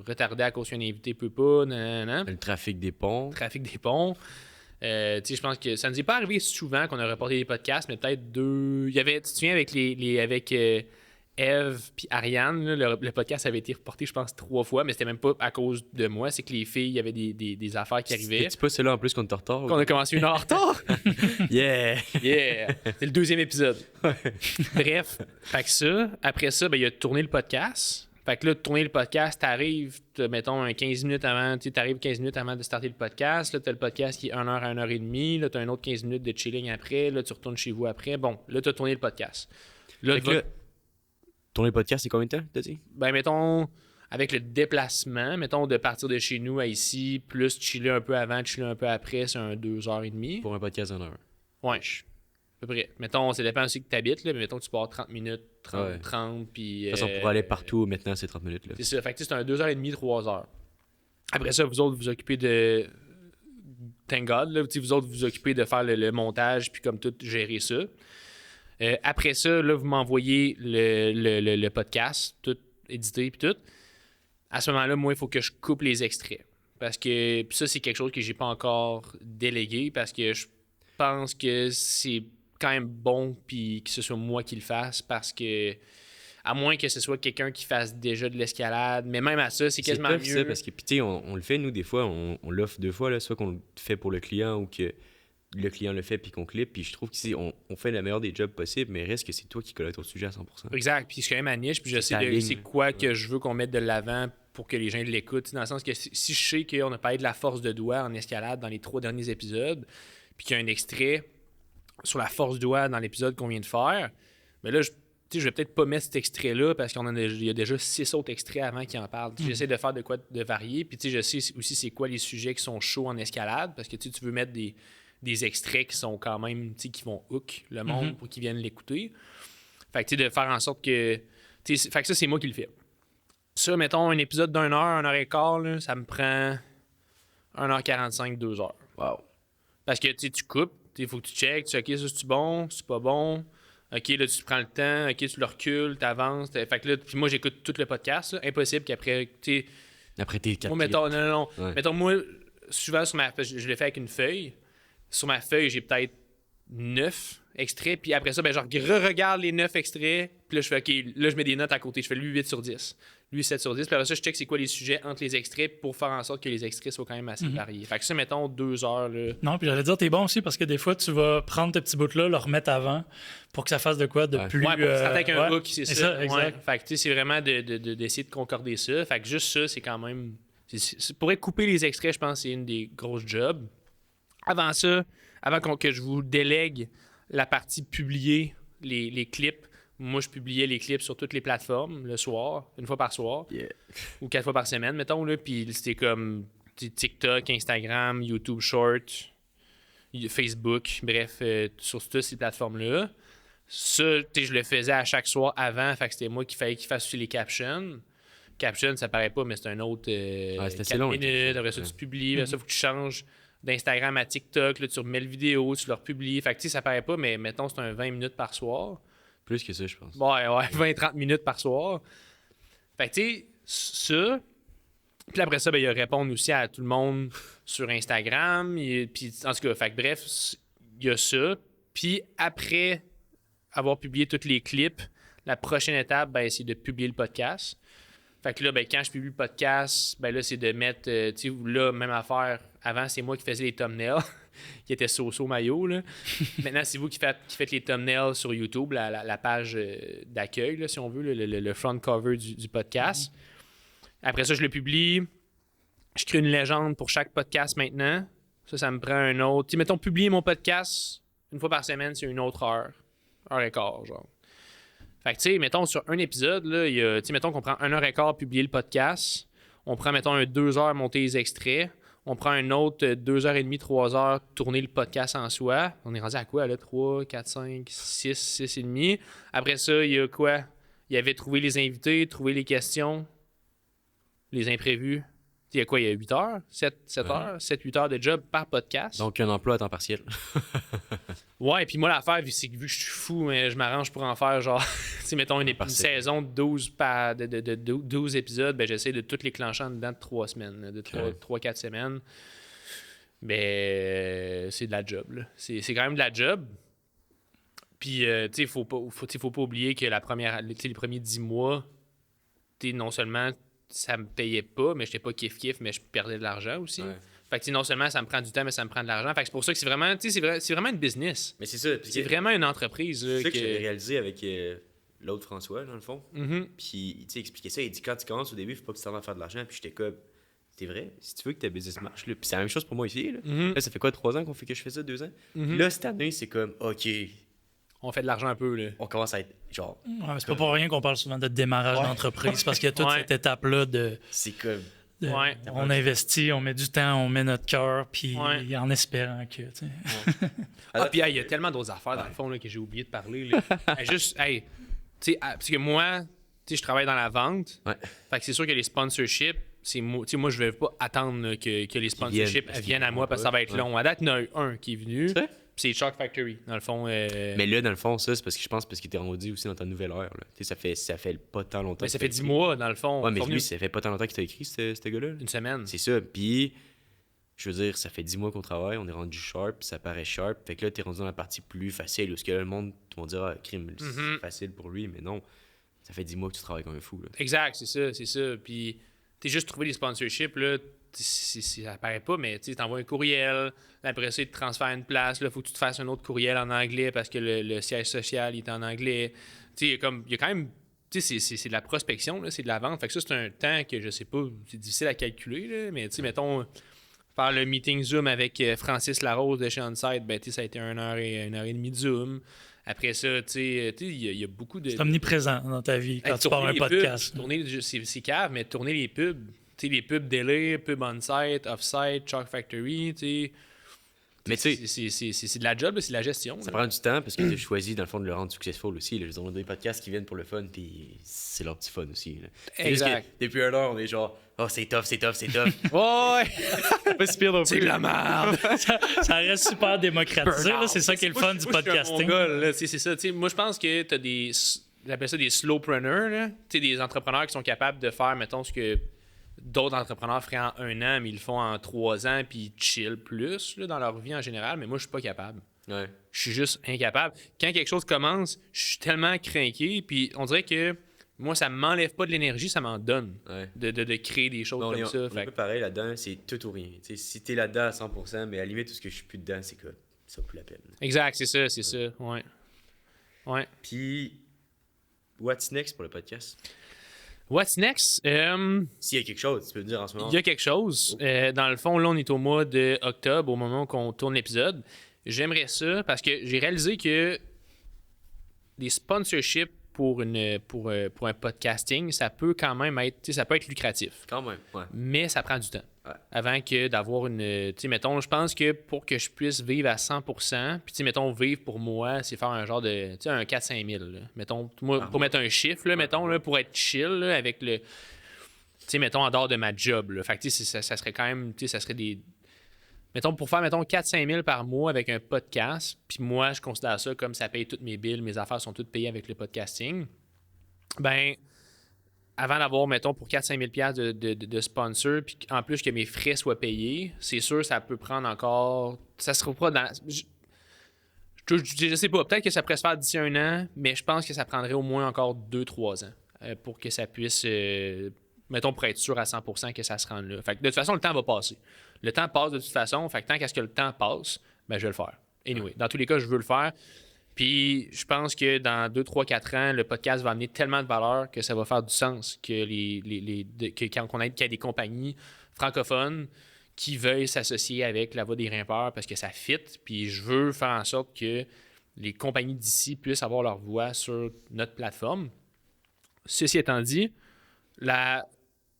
[SPEAKER 5] retardés à cause qu'un invité peut pas,
[SPEAKER 3] Le trafic des ponts.
[SPEAKER 5] Trafic des ponts. Je pense que ça ne nous est pas arrivé souvent qu'on a reporté des podcasts, mais peut-être 2... Il y avait, tu te souviens, avec Eve puis Ariane, là, le podcast avait été reporté, je pense, 3 fois, mais c'était même pas à cause de moi. C'est que les filles, il y avait des affaires qui arrivaient.
[SPEAKER 3] C'était pas celle-là en plus qu'on était en retard?
[SPEAKER 5] Qu'on a commencé 1 heure en retard.
[SPEAKER 3] Yeah!
[SPEAKER 5] Yeah! C'est le 2e épisode. Bref, fait que ça, après ça, ben, il a tourné le podcast. Fait que là, de tourner le podcast, t'arrives, mettons, 15 minutes avant, t'arrives 15 minutes avant de starter le podcast. Là, t'as le podcast qui est 1 heure à 1h30. Là, t'as un autre 15 minutes de chilling après. Là, tu retournes chez vous après. Bon, là, t'as tourné le podcast. Là,
[SPEAKER 3] tourner le podcast, c'est combien de temps, t'as dit?
[SPEAKER 5] Ben, mettons, avec le déplacement, mettons, de partir de chez nous à ici, plus chiller un peu avant, chiller un peu après, c'est un 2h30.
[SPEAKER 3] Pour un podcast d'1 heure.
[SPEAKER 5] Ouais, à peu près. Mettons, ça dépend aussi que tu habites, là, mais mettons que tu pars 30 minutes, 30, puis...
[SPEAKER 3] De toute façon, pour aller partout, maintenant, c'est 30 minutes. Là.
[SPEAKER 5] C'est ça. Fait que c'est un 2h30, 3h. Après ça, vous autres, vous occupez de... Thank God, là, vous autres, vous occupez de faire le montage, puis comme tout, gérer ça. Après ça, là, vous m'envoyez le podcast, tout édité, puis tout. À ce moment-là, moi, il faut que je coupe les extraits. Parce que... Puis ça, c'est quelque chose que j'ai pas encore délégué, parce que je pense que c'est quand même bon puis que ce soit moi qui le fasse parce que à moins que ce soit quelqu'un qui fasse déjà de l'escalade, mais même à ça, c'est quasiment mieux.
[SPEAKER 3] Ça, parce que puis tu sais, on le fait nous des fois, on l'offre 2 fois là, soit qu'on le fait pour le client ou que le client le fait puis qu'on clip, puis je trouve que on fait le meilleur des jobs possibles, mais reste que c'est toi qui colles ton sujet à 100%.
[SPEAKER 5] Exact, puis c'est quand même ma niche, puis je sais c'est quoi que je veux qu'on mette de l'avant pour que les gens l'écoutent, dans le sens que si je sais qu'on a parlé de la force de doigt en escalade dans les 3 derniers épisodes, puis qu'il y a un extrait sur la force doigt dans l'épisode qu'on vient de faire, mais là, je vais peut-être pas mettre cet extrait-là parce qu'il y a déjà 6 autres extraits avant qui en parlent. J'essaie de faire de quoi de varier, puis je sais aussi c'est quoi les sujets qui sont chauds en escalade, parce que tu veux mettre des extraits qui sont quand même, qui vont hook le monde pour qu'ils viennent l'écouter. Fait que de faire en sorte que... Fait que ça, c'est moi qui le fais. Ça, mettons, un épisode d'1 heure, 1 heure et quart, là, ça me prend 1h45, 2 heures.
[SPEAKER 3] Wow.
[SPEAKER 5] Parce que tu coupes, il faut que tu checkes, OK, ça c'est bon, c'est pas bon. OK, là, tu prends le temps, OK, tu le recules, tu avances. Fait que là, puis moi, j'écoute tout le podcast. Là. Impossible qu'après,
[SPEAKER 3] après tes 4
[SPEAKER 5] moi, mettons, non.
[SPEAKER 3] Ouais.
[SPEAKER 5] Mettons, moi, souvent, je l'ai fait avec une feuille. Sur ma feuille, j'ai peut-être 9 extraits. Puis après ça, ben, genre, re-regarde les 9 extraits. Puis là, je fais OK, là, je mets des notes à côté. Je fais lui 8 sur 10. Lui 7 sur 10. Puis après ça, je check c'est quoi les sujets entre les extraits pour faire en sorte que les extraits soient quand même assez variés. Fait que ça, mettons 2 heures. Là.
[SPEAKER 4] Non, puis j'allais dire, t'es bon aussi parce que des fois, tu vas prendre tes petits bouts-là, le remettre avant pour que ça fasse de quoi de plus.
[SPEAKER 5] Ouais, pour que ça attaque un hook, c'est ça.
[SPEAKER 4] Exact.
[SPEAKER 5] Ouais. Fait que c'est vraiment d'essayer de concorder ça. Fait que juste ça, c'est quand même. Pour être couper les extraits, je pense que c'est une des grosses jobs. Avant ça, que je vous délègue la partie publier les clips. Moi, je publiais les clips sur toutes les plateformes le soir, 1 fois par soir, ou 4 fois par semaine, mettons. Là, puis c'était comme TikTok, Instagram, YouTube Short, Facebook, bref, sur toutes ces plateformes-là. Ça, je le faisais à chaque soir avant, fait que c'était moi qui fallait qu'il fasse aussi les captions. Caption, ça paraît pas, mais c'est un autre 4
[SPEAKER 3] long,
[SPEAKER 5] minutes. Après ça, tu publies. Après ça, il faut que tu changes d'Instagram à TikTok. Là, tu remets le vidéo, tu le republies. Fait que ça paraît pas, mais mettons, c'est un 20 minutes par soir.
[SPEAKER 3] Plus que ça, je pense.
[SPEAKER 5] Ouais, 20-30 minutes par soir. Fait que, tu sais, ça. Puis après ça, ben, il y a répondre aussi à tout le monde sur Instagram. Puis, en tout cas, fait que bref, il y a ça. Puis après avoir publié tous les clips, la prochaine étape, ben, c'est de publier le podcast. Fait que là, ben, quand je publie le podcast, ben là, c'est de mettre, tu sais, là, même affaire. Avant, c'est moi qui faisais les thumbnails, qui était Soso Mayo, là. Maintenant, c'est vous qui faites les thumbnails sur YouTube, la page d'accueil, là, si on veut, le front cover du podcast. Après ça, je le publie. Je crée une légende pour chaque podcast maintenant. Ça me prend un autre. Tu sais, mettons, publier mon podcast une fois par semaine, c'est une autre heure et quart, genre. Fait que, tu sais, mettons, sur un épisode, là, tu sais, mettons qu'on prend 1h15 publier le podcast. On prend, mettons, 2 heures monter les extraits. On prend un autre 2h30, 3 heures tourner le podcast en soi. On est rendu à quoi, là? 3, 4, 5, 6 et demi. Après ça, il y a quoi? Il y avait trouvé les invités, trouvé les questions, les imprévus. Il y a quoi? Il y a 8 heures? 7 heures? 7-8 heures de job par podcast.
[SPEAKER 3] Donc, un emploi à temps partiel.
[SPEAKER 5] Ouais, et puis moi, l'affaire, c'est que vu que je suis fou, mais je m'arrange pour en faire, genre, tu sais, mettons, une saison de 12 épisodes, ben j'essaie de toutes les clencher en dedans de 3 semaines, là, de 3-4 semaines. Mais c'est de la job, là. C'est quand même de la job. Puis, tu sais, faut pas oublier que les premiers 10 mois, non seulement ça me payait pas, mais j'étais pas kiff-kiff, mais je perdais de l'argent aussi. Ouais. Fait que non seulement ça me prend du temps, mais ça me prend de l'argent. Fait que c'est pour ça que c'est vraiment, c'est vraiment une business.
[SPEAKER 3] Mais c'est ça.
[SPEAKER 5] C'est vraiment une entreprise.
[SPEAKER 3] C'est ça que j'avais réalisé avec l'autre François, dans le fond.
[SPEAKER 5] Mm-hmm.
[SPEAKER 3] Puis, tu sais, expliquer ça. Il dit, quand tu commences au début, il faut pas que tu t'en vas faire de l'argent. Puis j'étais comme, c'est vrai, si tu veux que ta business marche. Là. Puis c'est la même chose pour moi ici. Là, là ça fait quoi, 3 ans qu'on fait que je fais ça, 2 ans? Là, cette année, c'est comme, OK.
[SPEAKER 5] On fait de l'argent un peu, là.
[SPEAKER 3] On commence à être genre.
[SPEAKER 4] Ouais, c'est pas pour rien qu'on parle souvent de démarrage d'entreprise, parce qu'il y a toute cette étape-là de.
[SPEAKER 3] C'est comme.
[SPEAKER 4] On investit, on met du temps, on met notre cœur, puis en espérant que.
[SPEAKER 5] Puis il y a tellement d'autres affaires, dans le fond, là, que j'ai oublié de parler. Là. Juste, tu sais, parce que moi, tu sais, je travaille dans la vente. Ouais. Fait que c'est sûr que les sponsorships, moi, je vais pas attendre là, que les sponsorships viennent à moi parce que ça va être long. À date, il y en a eu un qui est venu. C'est Shark Factory, dans le fond.
[SPEAKER 3] Mais là, dans le fond, ça, c'est parce qu'il était rendu aussi dans ta nouvelle heure. Là. Ça fait pas tant longtemps.
[SPEAKER 5] Mais ça fait 10 mois, dans le fond.
[SPEAKER 3] Ouais, mais lui, ça fait pas tant longtemps qu'il t'a écrit, ce gars-là.
[SPEAKER 5] Une semaine.
[SPEAKER 3] C'est ça. Puis, je veux dire, ça fait 10 mois qu'on travaille, on est rendu sharp, ça paraît sharp. Fait que là, t'es rendu dans la partie plus facile, où ce que là, le monde, tout le monde dira, crime, c'est facile pour lui, mais non. Ça fait 10 mois que tu travailles comme un fou. Là.
[SPEAKER 5] Exact, c'est ça. Puis, t'es juste trouvé les sponsorships, là. Ça apparaît pas, mais tu t'envoies un courriel, après ça, il te transfère une place, il faut que tu te fasses un autre courriel en anglais parce que le siège social il est en anglais. Il y a quand même, c'est de la prospection, là, c'est de la vente. Fait que ça, c'est un temps que je sais pas, c'est difficile à calculer, là, mais mettons, faire le meeting Zoom avec Francis Larose de chez Onsite, ben, ça a été 1 heure et demie de Zoom. Après ça, il y a beaucoup de.
[SPEAKER 4] C'est omniprésent dans ta vie quand tu parles un podcast.
[SPEAKER 5] C'est cave, mais tourner les pubs. Tu sais, les pubs Délire, pubs on-site, off-site, Shark Factory, tu sais. Mais tu sais, c'est de la job, c'est de la gestion.
[SPEAKER 3] Ça prend du temps parce que tu as choisi, dans le fond, de le rendre successful aussi. Là. On a des podcasts qui viennent pour le fun, puis c'est leur petit fun aussi. Là.
[SPEAKER 5] Exact.
[SPEAKER 3] Depuis 1 heure, on est genre, oh, c'est tough.
[SPEAKER 5] Ouais!
[SPEAKER 3] Pas si pire non plus.
[SPEAKER 5] C'est de la merde!
[SPEAKER 4] ça reste super démocratisé, là, c'est ça qui est le fun du podcasting.
[SPEAKER 5] C'est ça. Moi, je pense que tu as j'appelle ça des slowpreneurs, des entrepreneurs qui sont capables de faire, mettons, ce que d'autres entrepreneurs feraient en 1 an, mais ils le font en 3 ans, puis ils chill plus là, dans leur vie en général. Mais moi, je suis pas capable.
[SPEAKER 3] Ouais.
[SPEAKER 5] Je suis juste incapable. Quand quelque chose commence, je suis tellement craqué, puis on dirait que moi, ça m'enlève pas de l'énergie, ça m'en donne de créer des choses comme ça.
[SPEAKER 3] On est un peu pareil là-dedans, c'est tout ou rien. T'sais, si t'es là-dedans à 100%, mais à la limite, tout ce que je suis plus dedans, c'est que ça vaut plus la peine.
[SPEAKER 5] Exact, c'est ça, ouais.
[SPEAKER 3] Puis, what's next pour le podcast?
[SPEAKER 5] What's next?
[SPEAKER 3] S'il y a quelque chose, tu peux me dire en ce moment.
[SPEAKER 5] Il y a quelque chose. Dans le fond, là, on est au mois d'octobre, au moment qu'on tourne l'épisode. J'aimerais ça parce que j'ai réalisé que des sponsorships pour un podcasting, ça peut quand même être, ça peut être lucratif.
[SPEAKER 3] Quand même, ouais.
[SPEAKER 5] Mais ça prend du temps.
[SPEAKER 3] Ouais.
[SPEAKER 5] Avant que d'avoir une... Tu sais, mettons, je pense que pour que je puisse vivre à 100%, puis tu sais, mettons, vivre pour moi, c'est faire un genre de... Tu sais, un 4-5 000, là. Mettons, moi, pour mettre un chiffre, là, mettons, là, pour être chill, là, avec le... Tu sais, mettons, en dehors de ma job, là. Fait que, tu sais, ça serait quand même... Tu sais, ça serait des... Mettons, pour faire, 4-5 000 par mois avec un podcast, puis moi, je considère ça comme ça paye toutes mes billes, mes affaires sont toutes payées avec le podcasting, ben... Avant d'avoir, mettons, pour 4-5 000 de sponsor, puis en plus que mes frais soient payés, c'est sûr ça peut prendre encore... Ça sera pas dans... Je sais pas, peut-être que ça pourrait se faire d'ici 1 an, mais je pense que ça prendrait au moins encore 2-3 ans pour que ça puisse, mettons, pour être sûr à 100% que ça se rende là. Fait que de toute façon, le temps va passer. Le temps passe de toute façon, fait que tant qu'à ce que le temps passe, ben, je vais le faire. Anyway, dans tous les cas, je veux le faire. Puis je pense que dans 2, 3, 4 ans, le podcast va amener tellement de valeur que ça va faire du sens que quand on aide qu'il y a des compagnies francophones qui veuillent s'associer avec la Voix des grimpeurs parce que ça fit. Puis je veux faire en sorte que les compagnies d'ici puissent avoir leur voix sur notre plateforme. Ceci étant dit, la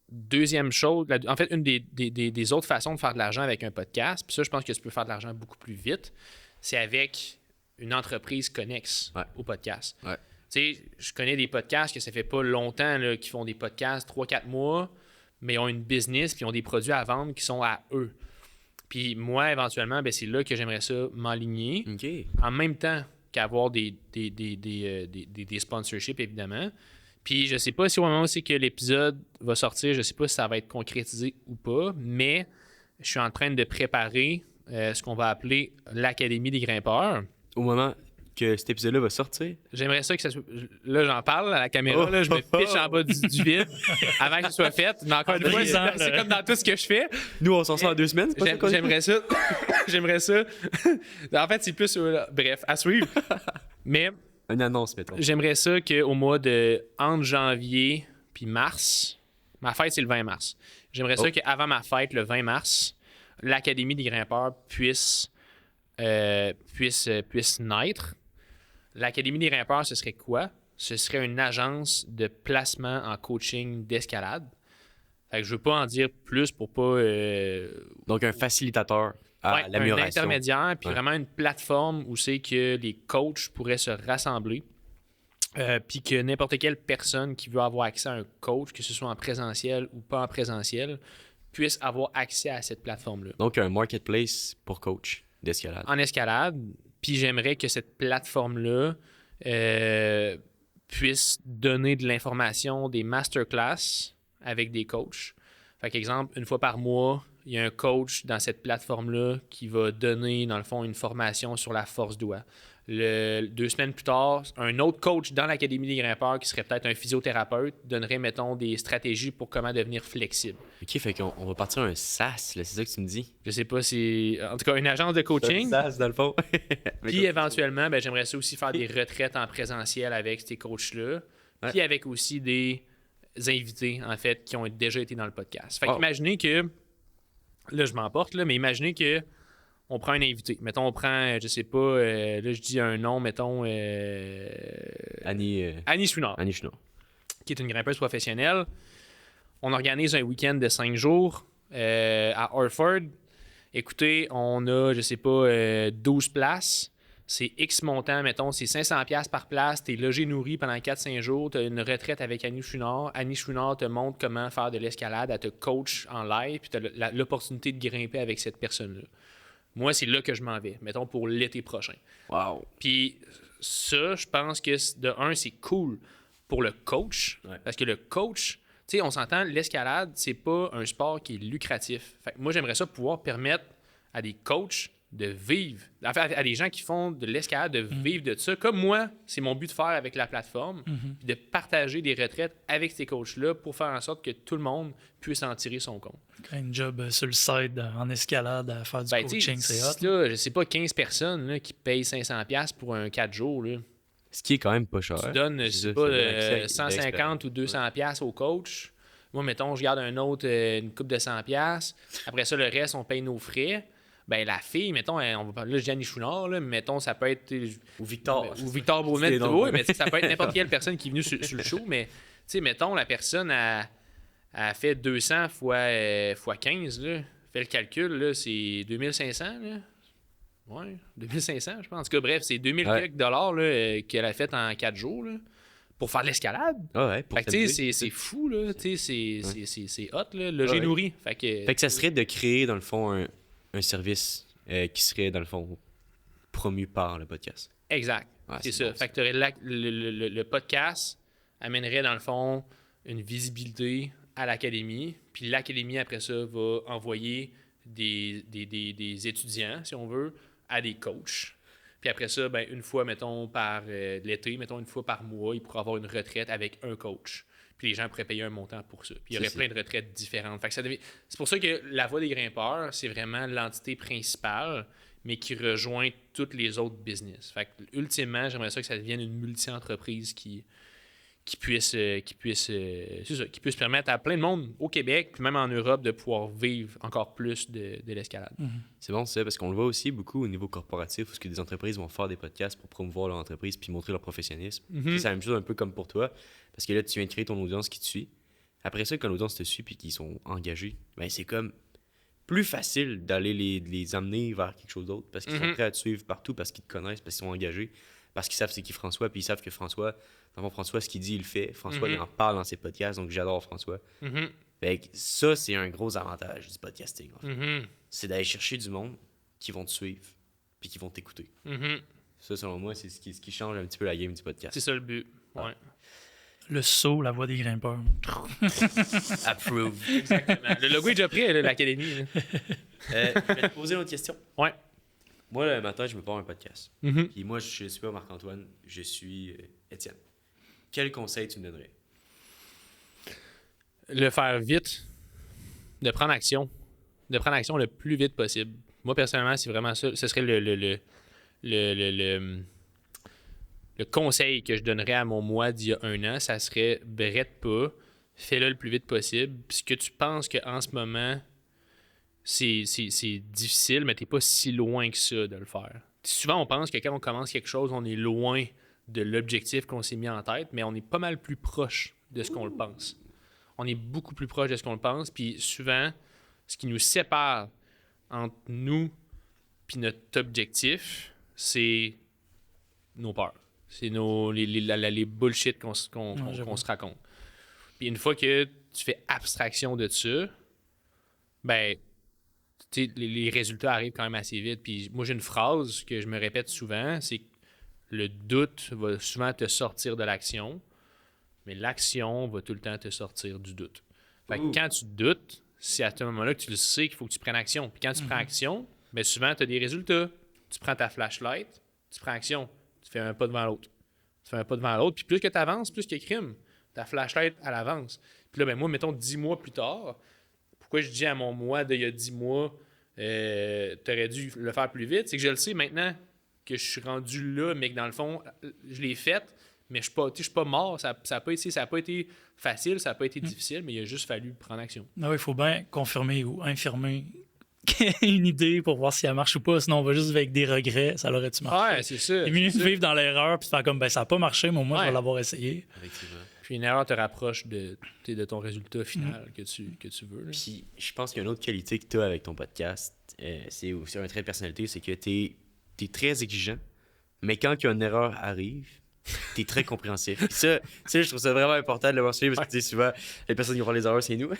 [SPEAKER 5] deuxième chose, en fait, une des autres façons de faire de l'argent avec un podcast, puis ça, je pense que tu peux faire de l'argent beaucoup plus vite, c'est avec une entreprise connexe au podcast.
[SPEAKER 3] Ouais.
[SPEAKER 5] Tu sais, je connais des podcasts que ça fait pas longtemps là, qui font des podcasts 3-4 mois, mais ils ont une business puis ils ont des produits à vendre qui sont à eux. Puis moi, éventuellement, ben, c'est là que j'aimerais ça m'aligner.
[SPEAKER 3] OK.
[SPEAKER 5] En même temps qu'avoir des sponsorships, évidemment. Puis je sais pas si au moment où c'est que l'épisode va sortir, je sais pas si ça va être concrétisé ou pas, mais je suis en train de préparer ce qu'on va appeler l'Académie des grimpeurs.
[SPEAKER 3] Au moment que cet épisode-là va sortir,
[SPEAKER 5] J'aimerais ça que ça soit... Là, j'en parle à la caméra, là, je me piche en bas du vide avant que ce soit fait. Mais encore une fois, c'est comme dans tout ce que je fais.
[SPEAKER 3] nous, on s'en sort en 2 semaines, c'est pas ça qu'on dit?
[SPEAKER 5] J'aimerais ça. J'aimerais ça. En fait, c'est plus... bref, à suivre. Mais
[SPEAKER 3] Une annonce, mettons.
[SPEAKER 5] j'aimerais ça qu'au mois de... entre janvier puis mars, ma fête, c'est le 20 mars. J'aimerais ça qu'avant ma fête, le 20 mars, l'Académie des grimpeurs puisse naître. L'Académie des grimpeurs, ce serait quoi? Ce serait une agence de placement en coaching d'escalade. Fait que je veux pas en dire plus pour pas...
[SPEAKER 3] Donc, un facilitateur à
[SPEAKER 5] un
[SPEAKER 3] l'amélioration.
[SPEAKER 5] intermédiaire, puis vraiment une plateforme où c'est que les coachs pourraient se rassembler. Puis que n'importe quelle personne qui veut avoir accès à un coach, que ce soit en présentiel ou pas en présentiel, puisse avoir accès à cette plateforme-là.
[SPEAKER 3] Donc, un marketplace pour coach d'escalade.
[SPEAKER 5] En escalade, puis j'aimerais que cette plateforme-là puisse donner de l'information, des masterclass avec des coachs. Fait qu'exemple, une fois par mois, il y a un coach dans cette plateforme-là qui va donner, dans le fond, une formation sur la force doigt. 2 semaines plus tard, un autre coach dans l'Académie des grimpeurs, qui serait peut-être un physiothérapeute, donnerait, mettons, des stratégies pour comment devenir flexible.
[SPEAKER 3] OK, fait qu'on va partir un SaaS, là, c'est ça que tu me dis?
[SPEAKER 5] Je sais pas si... En tout cas, une agence de coaching.
[SPEAKER 3] Un SaaS, dans le fond.
[SPEAKER 5] Puis éventuellement, ben, j'aimerais ça aussi faire des retraites en présentiel avec ces coachs-là.
[SPEAKER 3] Ouais.
[SPEAKER 5] Puis avec aussi des invités, en fait, qui ont déjà été dans le podcast. Fait
[SPEAKER 3] Wow.
[SPEAKER 5] qu'imaginez que... Là, je m'emporte, là, mais imaginez que on prend un invité. Mettons, on prend, je sais pas, là, je dis un nom, mettons...
[SPEAKER 3] Annie
[SPEAKER 5] Chouinard,
[SPEAKER 3] Chouinard.
[SPEAKER 5] qui est une grimpeuse professionnelle. On organise un week-end de 5 jours à Orford. Écoutez, on a, je sais pas, 12 places. C'est X montant, mettons, c'est 500$ par place. T'es logé, nourri pendant 4-5 jours. T'as une retraite avec Annie Chouinard. Annie Chouinard te montre comment faire de l'escalade. Elle te coach en live. Puis t'as l'opportunité de grimper avec cette personne-là. Moi, c'est là que je m'en vais, mettons, pour l'été prochain.
[SPEAKER 3] Wow.
[SPEAKER 5] Puis ça, je pense que, de un, c'est cool pour le coach.
[SPEAKER 3] Ouais.
[SPEAKER 5] Parce que le coach, tu sais, on s'entend, l'escalade, c'est pas un sport qui est lucratif. Fait que moi, j'aimerais ça pouvoir permettre à des coachs de vivre, enfin, à des gens qui font de l'escalade, de vivre de ça. Comme moi, c'est mon but de faire avec la plateforme, puis de partager des retraites avec ces coachs-là pour faire en sorte que tout le monde puisse en tirer son compte.
[SPEAKER 4] Un job sur le side en escalade à faire du
[SPEAKER 5] Ben, tu sais,
[SPEAKER 4] coaching, c'est hot.
[SPEAKER 5] là, je sais pas, 15 personnes là, qui payent 500$ pour un 4 jours. Là.
[SPEAKER 3] Ce qui est quand même pas cher.
[SPEAKER 5] Tu donnes, je
[SPEAKER 3] C'est
[SPEAKER 5] sais
[SPEAKER 3] ça,
[SPEAKER 5] pas,
[SPEAKER 3] ça donne accès à
[SPEAKER 5] 150 ou 200$ au coach. Moi, mettons, je garde un autre, une coupe de 100$. Après ça, le reste, on paye nos frais. Ben, la fille, mettons, on va parler, là, je dis Annie Chouinard, là, mais mettons, ça peut être.
[SPEAKER 3] Ou Victor.
[SPEAKER 5] Ou Victor Beaumet,
[SPEAKER 3] C'est drôle.
[SPEAKER 5] oui, mais tu sais, ça peut être n'importe quelle personne qui est venue sur le show. Mais, tu sais, mettons, la personne a fait 200 fois 15, là. Fait le calcul, là, c'est 2500, là. Ouais, 2500, je pense. En tout cas, bref, c'est 2000
[SPEAKER 3] Ouais.
[SPEAKER 5] quelques dollars là, qu'elle a fait en 4 jours, là, pour faire de l'escalade.
[SPEAKER 3] Ah ouais, pour
[SPEAKER 5] Fait que, tu sais,
[SPEAKER 3] s'amuser.
[SPEAKER 5] c'est fou, là. Tu sais, c'est hot, là. Logé
[SPEAKER 3] Ouais.
[SPEAKER 5] nourri. Fait que.
[SPEAKER 3] Fait que ça serait de créer, dans le fond, un service qui serait, dans le fond, promu par le podcast.
[SPEAKER 5] Exact.
[SPEAKER 3] Ouais,
[SPEAKER 5] c'est
[SPEAKER 3] c'est
[SPEAKER 5] ça.
[SPEAKER 3] bon,
[SPEAKER 5] Fait que t'aurais le podcast amènerait, dans le fond, une visibilité à l'académie. Puis l'académie, après ça, va envoyer des étudiants, si on veut, à des coachs. Puis après ça, ben, une fois, mettons, par l'été, mettons, une fois par mois, il pourrait avoir une retraite avec un coach. Puis les gens pourraient payer un montant pour ça. Puis il y aurait plein de retraites différentes. Fait que c'est pour ça que la Voix des grimpeurs, c'est vraiment l'entité principale, mais qui rejoint toutes les autres business. Fait que, ultimement, j'aimerais ça que ça devienne une multi-entreprise qui puisse permettre à plein de monde au Québec, puis même en Europe, de pouvoir vivre encore plus de l'escalade.
[SPEAKER 3] C'est bon, ça, parce qu'on le voit aussi beaucoup au niveau corporatif, où des entreprises vont faire des podcasts pour promouvoir leur entreprise puis montrer leur professionnalisme. C'est la même chose un peu comme pour toi, parce que là, tu viens de créer ton audience qui te suit. Après ça, quand l'audience te suit puis qu'ils sont engagés, ben c'est comme plus facile d'aller les amener vers quelque chose d'autre, parce qu'ils sont prêts à te suivre partout, parce qu'ils te connaissent, parce qu'ils sont engagés, parce qu'ils savent c'est qui François, puis ils savent que François, dans le fond, François, ce qu'il dit, il le fait. François, il en parle dans ses podcasts, donc j'adore François. Fait que ça, c'est un gros avantage du podcasting. En fait. C'est d'aller chercher du monde qui vont te suivre puis qui vont t'écouter. Ça, selon moi, c'est ce qui change un petit peu la game du podcast.
[SPEAKER 5] C'est ça le but. Ouais.
[SPEAKER 4] Le saut, la voix des grimpeurs.
[SPEAKER 3] Approve.
[SPEAKER 5] Exactement. Le logo est déjà prêt, là, l'académie. Là.
[SPEAKER 3] Je vais te poser une autre question.
[SPEAKER 5] Ouais.
[SPEAKER 3] Moi, le matin, je me pars un podcast. Puis moi, je suis pas Marc-Antoine, je suis Étienne. Quel conseil tu me donnerais?
[SPEAKER 5] Le faire vite, de prendre action le plus vite possible. Moi, personnellement, c'est vraiment ça. Ce serait le conseil que je donnerais à mon moi d'il y a 1 an. Ça serait brette pas, fais-le le plus vite possible. Puis ce que tu penses qu'en ce moment, c'est difficile, mais t'es pas si loin que ça de le faire. Souvent, on pense que quand on commence quelque chose, on est loin de l'objectif qu'on s'est mis en tête, mais on est pas mal plus proche de ce qu'on le pense. On est beaucoup plus proche de ce qu'on le pense, puis souvent, ce qui nous sépare entre nous puis notre objectif, c'est nos peurs. C'est les bullshit qu'on se raconte. Puis une fois que tu fais abstraction de ça, ben, les résultats arrivent quand même assez vite. Puis moi, j'ai une phrase que je me répète souvent, c'est que le doute va souvent te sortir de l'action, mais l'action va tout le temps te sortir du doute. Fait que quand tu doutes, c'est à ce moment-là que tu le sais qu'il faut que tu prennes action. Puis quand tu prends action, bien souvent, tu as des résultats. Tu prends ta flashlight, tu prends action, tu fais un pas devant l'autre. Tu fais un pas devant l'autre, puis plus que tu avances, plus qu'il y a crime. Ta flashlight, elle avance. Puis là, ben moi, mettons 10 mois plus tard, pourquoi je dis à mon moi d'il y a 10 mois, t'aurais dû le faire plus vite, c'est que je le sais maintenant que je suis rendu là, mais que dans le fond, je l'ai fait, mais je suis pas mort. Ça n'a pas été facile, ça n'a pas été difficile, mais il a juste fallu prendre action.
[SPEAKER 4] Non, il faut bien confirmer ou infirmer une idée pour voir si elle marche ou pas, sinon on va juste avec des regrets, ça l'aurait-tu marché.
[SPEAKER 5] Ouais, c'est ça.
[SPEAKER 4] C'est mieux de vivre dans l'erreur puis de faire comme ben ça n'a pas marché, mais au moins je vais l'avoir essayé.
[SPEAKER 3] Effectivement.
[SPEAKER 5] Puis une erreur te rapproche de ton résultat final que tu veux. Là.
[SPEAKER 3] Puis je pense qu'il y a une autre qualité que tu as avec ton podcast, c'est aussi un trait de personnalité, c'est que tu es très exigeant, mais quand une erreur arrive, tu es très compréhensif. Puis ça, je trouve ça vraiment important de le mentionner parce que souvent, les personnes qui font les erreurs, c'est nous.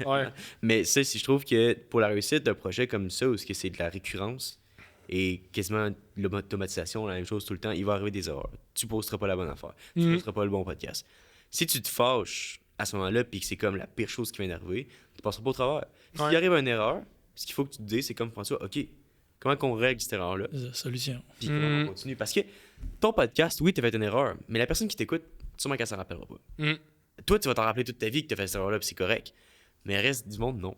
[SPEAKER 5] Ouais.
[SPEAKER 3] Mais ça, je trouve que pour la réussite d'un projet comme ça, où c'est de la récurrence et quasiment l'automatisation, la même chose tout le temps, il va arriver des erreurs. Tu ne posteras pas la bonne affaire. Tu ne posteras pas le bon podcast. Si tu te fâches à ce moment-là puis que c'est comme la pire chose qui vient d'arriver, tu ne passeras pas au travers. S'il arrive une erreur, ce qu'il faut que tu te dises, c'est comme François, OK, comment qu'on règle cette erreur-là?
[SPEAKER 4] Solution.
[SPEAKER 3] Puis comment on continue? Parce que ton podcast, oui, tu as fait une erreur, mais la personne qui t'écoute, sûrement qu'elle s'en rappellera pas. Toi, tu vas t'en rappeler toute ta vie que tu as fait cette erreur-là, puis c'est correct. Mais le reste du monde, non.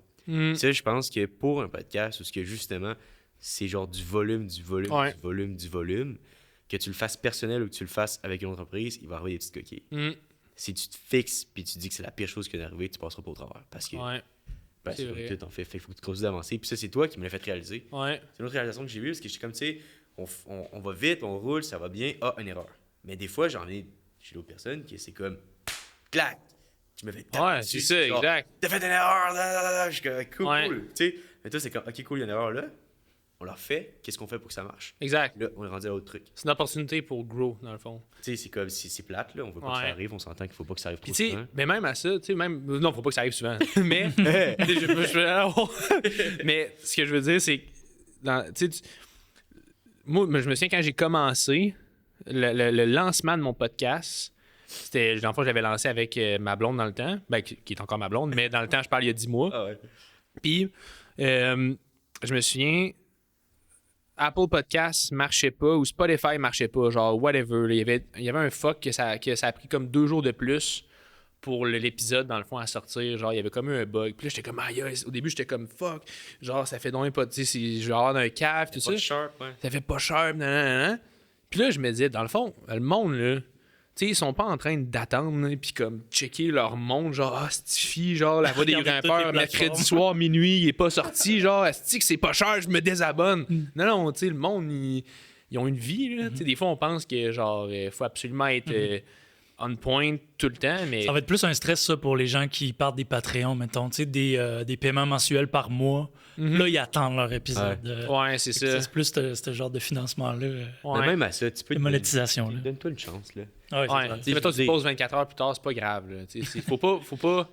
[SPEAKER 3] Ça, je pense que pour un podcast, où ce que justement, c'est genre du volume, que tu le fasses personnel ou que tu le fasses avec une entreprise, il va arriver des petites coquilles. Si tu te fixes puis tu dis que c'est la pire chose qui est arrivée, tu passeras pas au travers. Parce que c'est vrai. Tout en fait. Il faut que tu continues d'avancer. Puis ça, c'est toi qui me l'as fait réaliser.
[SPEAKER 5] Ouais.
[SPEAKER 3] C'est une autre réalisation que j'ai eue parce que j'étais comme, tu sais, on va vite, on roule, ça va bien. Ah, une erreur. Mais des fois, j'en ai chez d'autres personnes qui c'est comme, clac, tu me fais taper.
[SPEAKER 5] Ouais, c'est ça,
[SPEAKER 3] genre,
[SPEAKER 5] exact.
[SPEAKER 3] T'as fait une erreur. Je suis comme, cool. Tu sais, mais toi, c'est comme, ok, cool, il y a une erreur là. On leur fait, qu'est-ce qu'on fait pour que ça marche?
[SPEAKER 5] Exact.
[SPEAKER 3] Là, on est rendu à l'autre truc.
[SPEAKER 5] C'est une opportunité pour grow, dans le fond.
[SPEAKER 3] Tu sais, c'est comme si c'est plate, là. On veut pas que ça arrive, on s'entend qu'il faut pas que ça arrive trop
[SPEAKER 5] Puis,
[SPEAKER 3] souvent.
[SPEAKER 5] mais même à ça, tu sais, même. Non, faut pas que ça arrive souvent. Mais. Mais ce que je veux dire, c'est. Moi, je me souviens quand j'ai commencé, le lancement de mon podcast, c'était. Dans le fond, je l'avais lancé avec ma blonde dans le temps. Ben, qui est encore ma blonde, mais dans le temps, je parle il y a 10 mois.
[SPEAKER 3] Ah ouais.
[SPEAKER 5] Puis, je me souviens. Apple Podcasts marchait pas ou Spotify marchait pas, genre whatever. Là. Il y avait un fuck que ça a pris comme 2 jours de plus pour l'épisode, dans le fond, à sortir. Genre, il y avait comme eu un bug. Puis là, j'étais comme, aïe, au début, j'étais comme, fuck. Genre, ça fait donc pas, tu sais, je vais avoir un cave, tout ça.
[SPEAKER 3] Pas sharp, ouais.
[SPEAKER 5] Ça fait pas sharp, nan. Puis là, je me disais, dans le fond, le monde, là, tu sais, ils sont pas en train d'attendre, là, puis comme checker leur monde, genre, ah, Stifi, genre, la voix des
[SPEAKER 4] Regarder toutes
[SPEAKER 5] grimpeurs,
[SPEAKER 4] les
[SPEAKER 5] mercredi
[SPEAKER 4] plateformes.
[SPEAKER 5] soir, minuit, il est pas sorti, genre, Asti que c'est pas cher, je me désabonne. Non, tu sais, le monde, ils ont une vie, là. Tu sais, des fois, on pense que, genre, faut absolument être on point tout le temps, mais.
[SPEAKER 4] Ça va être plus un stress, ça, pour les gens qui partent des Patreons, mettons, tu sais, des paiements mensuels par mois. Là, ils attendent leur épisode.
[SPEAKER 5] Ouais, c'est ça.
[SPEAKER 4] C'est plus ce genre de financement-là,
[SPEAKER 5] Ouais.
[SPEAKER 3] Mais même à ça, tu peux
[SPEAKER 4] de monétisation. Là.
[SPEAKER 3] Donne-toi une chance, là.
[SPEAKER 4] Ouais, c'est
[SPEAKER 5] Ouais,
[SPEAKER 4] clair.
[SPEAKER 5] tu sais, mettons,
[SPEAKER 3] je
[SPEAKER 5] tu
[SPEAKER 3] dis-
[SPEAKER 5] poses 24 heures plus tard, c'est pas grave. Là. Tu sais, faut pas. Tu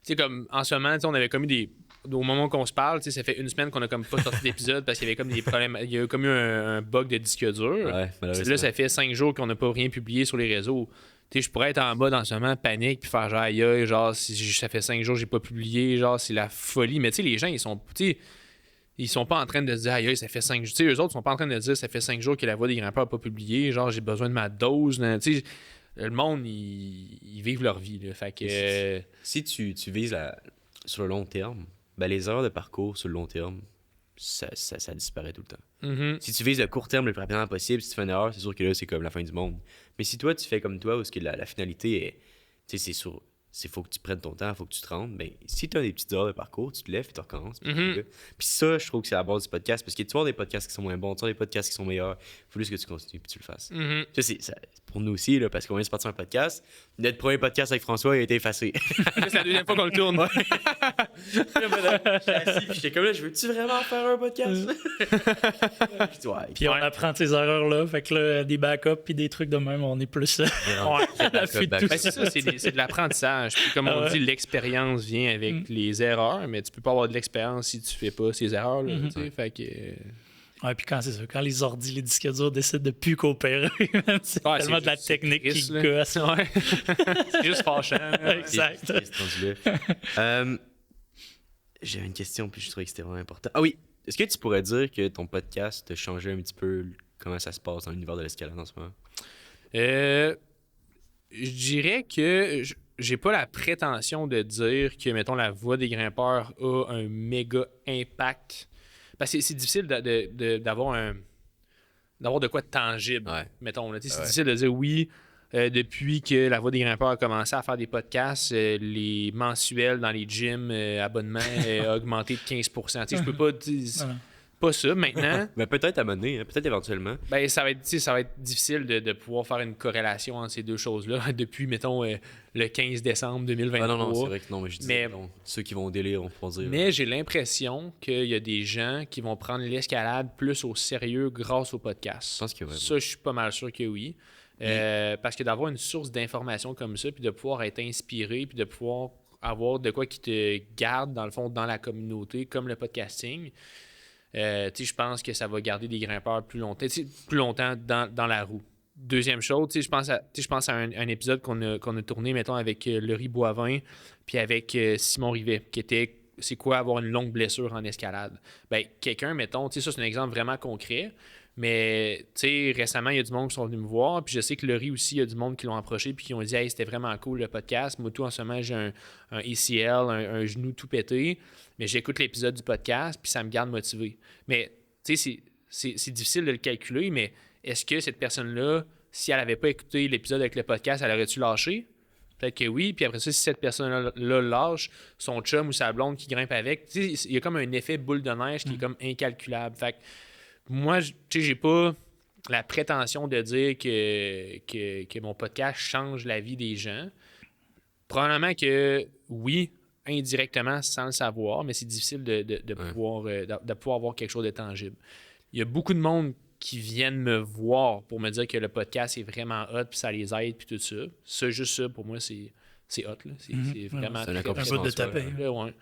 [SPEAKER 5] sais, comme en ce moment, tu sais, on avait comme eu des. Au moment qu'on se parle, tu sais, ça fait une semaine qu'on a comme pas sorti d'épisode parce qu'il y avait comme des problèmes. Il y a eu comme eu un bug de disque dur.
[SPEAKER 3] Ouais, malheureusement.
[SPEAKER 5] Là, ça fait 5 jours qu'on n'a pas rien publié sur les réseaux. Tu sais, je pourrais être en bas dans ce moment, panique, puis faire genre, aïe, aïe, genre, si ça fait 5 jours que j'ai pas publié, genre, c'est la folie. Mais tu sais, les gens, ils sont. Tu sais, ils sont pas en train de se dire, aïe, aïe, ça fait 5 jours. Tu sais, eux autres sont pas en train de dire, ça fait 5 jours que la voix des grimpeurs n'a pas publié, genre, j'ai besoin de ma dose. Tu sais, le monde, ils vivent leur vie, là. Fait que.
[SPEAKER 3] Si tu vises sur le long terme, ben les erreurs de parcours sur le long terme, ça disparaît tout le temps.
[SPEAKER 5] Mhm.
[SPEAKER 3] Si tu vises le court terme le plus rapidement possible, si tu fais une erreur, c'est sûr que là, c'est comme la fin du monde. Mais si toi, tu fais comme toi, où ce que la finalité est. Tu sais, c'est faut que tu prennes ton temps, faut que tu te rendes. Ben, si tu as des petites erreurs de parcours, tu te lèves et tu recommences. Puis ça, je trouve que c'est la base du podcast. Parce que tu vois des podcasts qui sont moins bons, tu vois des podcasts qui sont meilleurs. Il faut juste que tu continues et tu le fasses.
[SPEAKER 5] Mhm.
[SPEAKER 3] Ça, c'est pour nous aussi, là, parce qu'on vient de partir un podcast. Notre premier podcast avec François, il a été effacé.
[SPEAKER 5] C'est la deuxième fois qu'on le tourne.
[SPEAKER 3] J'étais comme là, je veux-tu vraiment faire un podcast? Puis, ouais,
[SPEAKER 4] Puis on apprend de ces erreurs-là. Fait que là, des backups puis des trucs de même, on est plus à l'affût de tout
[SPEAKER 5] Ben, c'est ça, c'est de l'apprentissage. Puis comme on
[SPEAKER 4] Ah ouais.
[SPEAKER 5] dit, l'expérience vient avec les erreurs, mais tu peux pas avoir de l'expérience si tu fais pas ces erreurs-là. Tu sais, fait que.
[SPEAKER 4] Ouais, puis quand c'est ça, quand les ordis, les disques durs décident de plus coopérer, c'est
[SPEAKER 5] Ouais,
[SPEAKER 4] tellement
[SPEAKER 5] c'est
[SPEAKER 4] de la
[SPEAKER 5] juste-
[SPEAKER 4] technique
[SPEAKER 5] c'est
[SPEAKER 4] qui
[SPEAKER 5] triste, là.
[SPEAKER 4] gosse.
[SPEAKER 5] Ouais. C'est juste fâchant. là.
[SPEAKER 4] Exact.
[SPEAKER 3] C'est rendu là. J'avais une question, puis je trouvais que c'était vraiment important. Ah oui, est-ce que tu pourrais dire que ton podcast a changé un petit peu comment ça se passe dans l'univers de l'escalade en ce moment?
[SPEAKER 5] Je dirais que j'ai pas la prétention de dire que, mettons, la voix des grimpeurs a un méga impact. Parce que c'est difficile d'avoir d'avoir de quoi de tangible,
[SPEAKER 3] Ouais.
[SPEAKER 5] mettons. Là. Tu sais, c'est
[SPEAKER 3] Ouais.
[SPEAKER 5] difficile de dire oui. Depuis que la voix des grimpeurs a commencé à faire des podcasts, les mensuels dans les gyms, abonnements a augmenté de 15%. Tu sais, je peux pas dire
[SPEAKER 4] Non, non.
[SPEAKER 5] pas ça. Maintenant,
[SPEAKER 3] Mais peut-être à un moment donné, hein, peut-être éventuellement.
[SPEAKER 5] ben, ça va être difficile de pouvoir faire une corrélation entre ces deux choses-là depuis, mettons, le 15 décembre 2023.
[SPEAKER 3] Ah non, non, c'est vrai que non, mais je disais,
[SPEAKER 5] Mais-
[SPEAKER 3] non, ceux qui vont au délire, on pourra dire.
[SPEAKER 5] Mais j'ai l'impression qu'il y a des gens qui vont prendre l'escalade plus au sérieux grâce au podcast.
[SPEAKER 3] Je pense que oui.
[SPEAKER 5] Ça, je suis pas mal sûr que oui. Parce que d'avoir une source d'information comme ça, puis de pouvoir être inspiré, puis de pouvoir avoir de quoi qui te garde, dans le fond, dans la communauté, comme le podcasting, tu sais, je pense que ça va garder des grimpeurs plus longtemps, tu sais, plus longtemps dans la roue. Deuxième chose, tu sais, je pense à un épisode qu'on a tourné, mettons, avec Laurie Boivin, puis avec Simon Rivet, qui était c'est quoi avoir une longue blessure en escalade. Ben, quelqu'un, mettons, tu sais, ça c'est un exemple vraiment concret, mais tu sais, récemment, il y a du monde qui sont venus me voir, puis je sais que Laurie aussi, il y a du monde qui l'ont approché, puis qui ont dit, hey, c'était vraiment cool le podcast. Moi, tout en ce moment, j'ai un ACL, un genou tout pété, mais j'écoute l'épisode du podcast, puis ça me garde motivé. Mais tu sais, c'est difficile de le calculer, mais est-ce que cette personne-là, si elle n'avait pas écouté l'épisode avec le podcast, elle aurait-tu lâché? Peut-être que oui. Puis après ça, si cette personne-là lâche, son chum ou sa blonde qui grimpe avec, tu sais, il y a comme un effet boule de neige qui est comme incalculable. Fait que moi, tu sais, j'ai pas la prétention de dire que mon podcast change la vie des gens. Probablement que oui, indirectement, sans le savoir, mais c'est difficile de pouvoir avoir quelque chose de tangible. Il y a beaucoup de monde qui viennent me voir pour me dire que le podcast est vraiment hot, puis ça les aide, puis tout ça. Ça, juste ça, pour moi, c'est hot. Là. C'est vraiment
[SPEAKER 3] C'est un
[SPEAKER 5] très,
[SPEAKER 3] accomplissement.
[SPEAKER 4] Un bout de
[SPEAKER 3] en soi,
[SPEAKER 4] tapé.
[SPEAKER 3] là.
[SPEAKER 5] Ouais.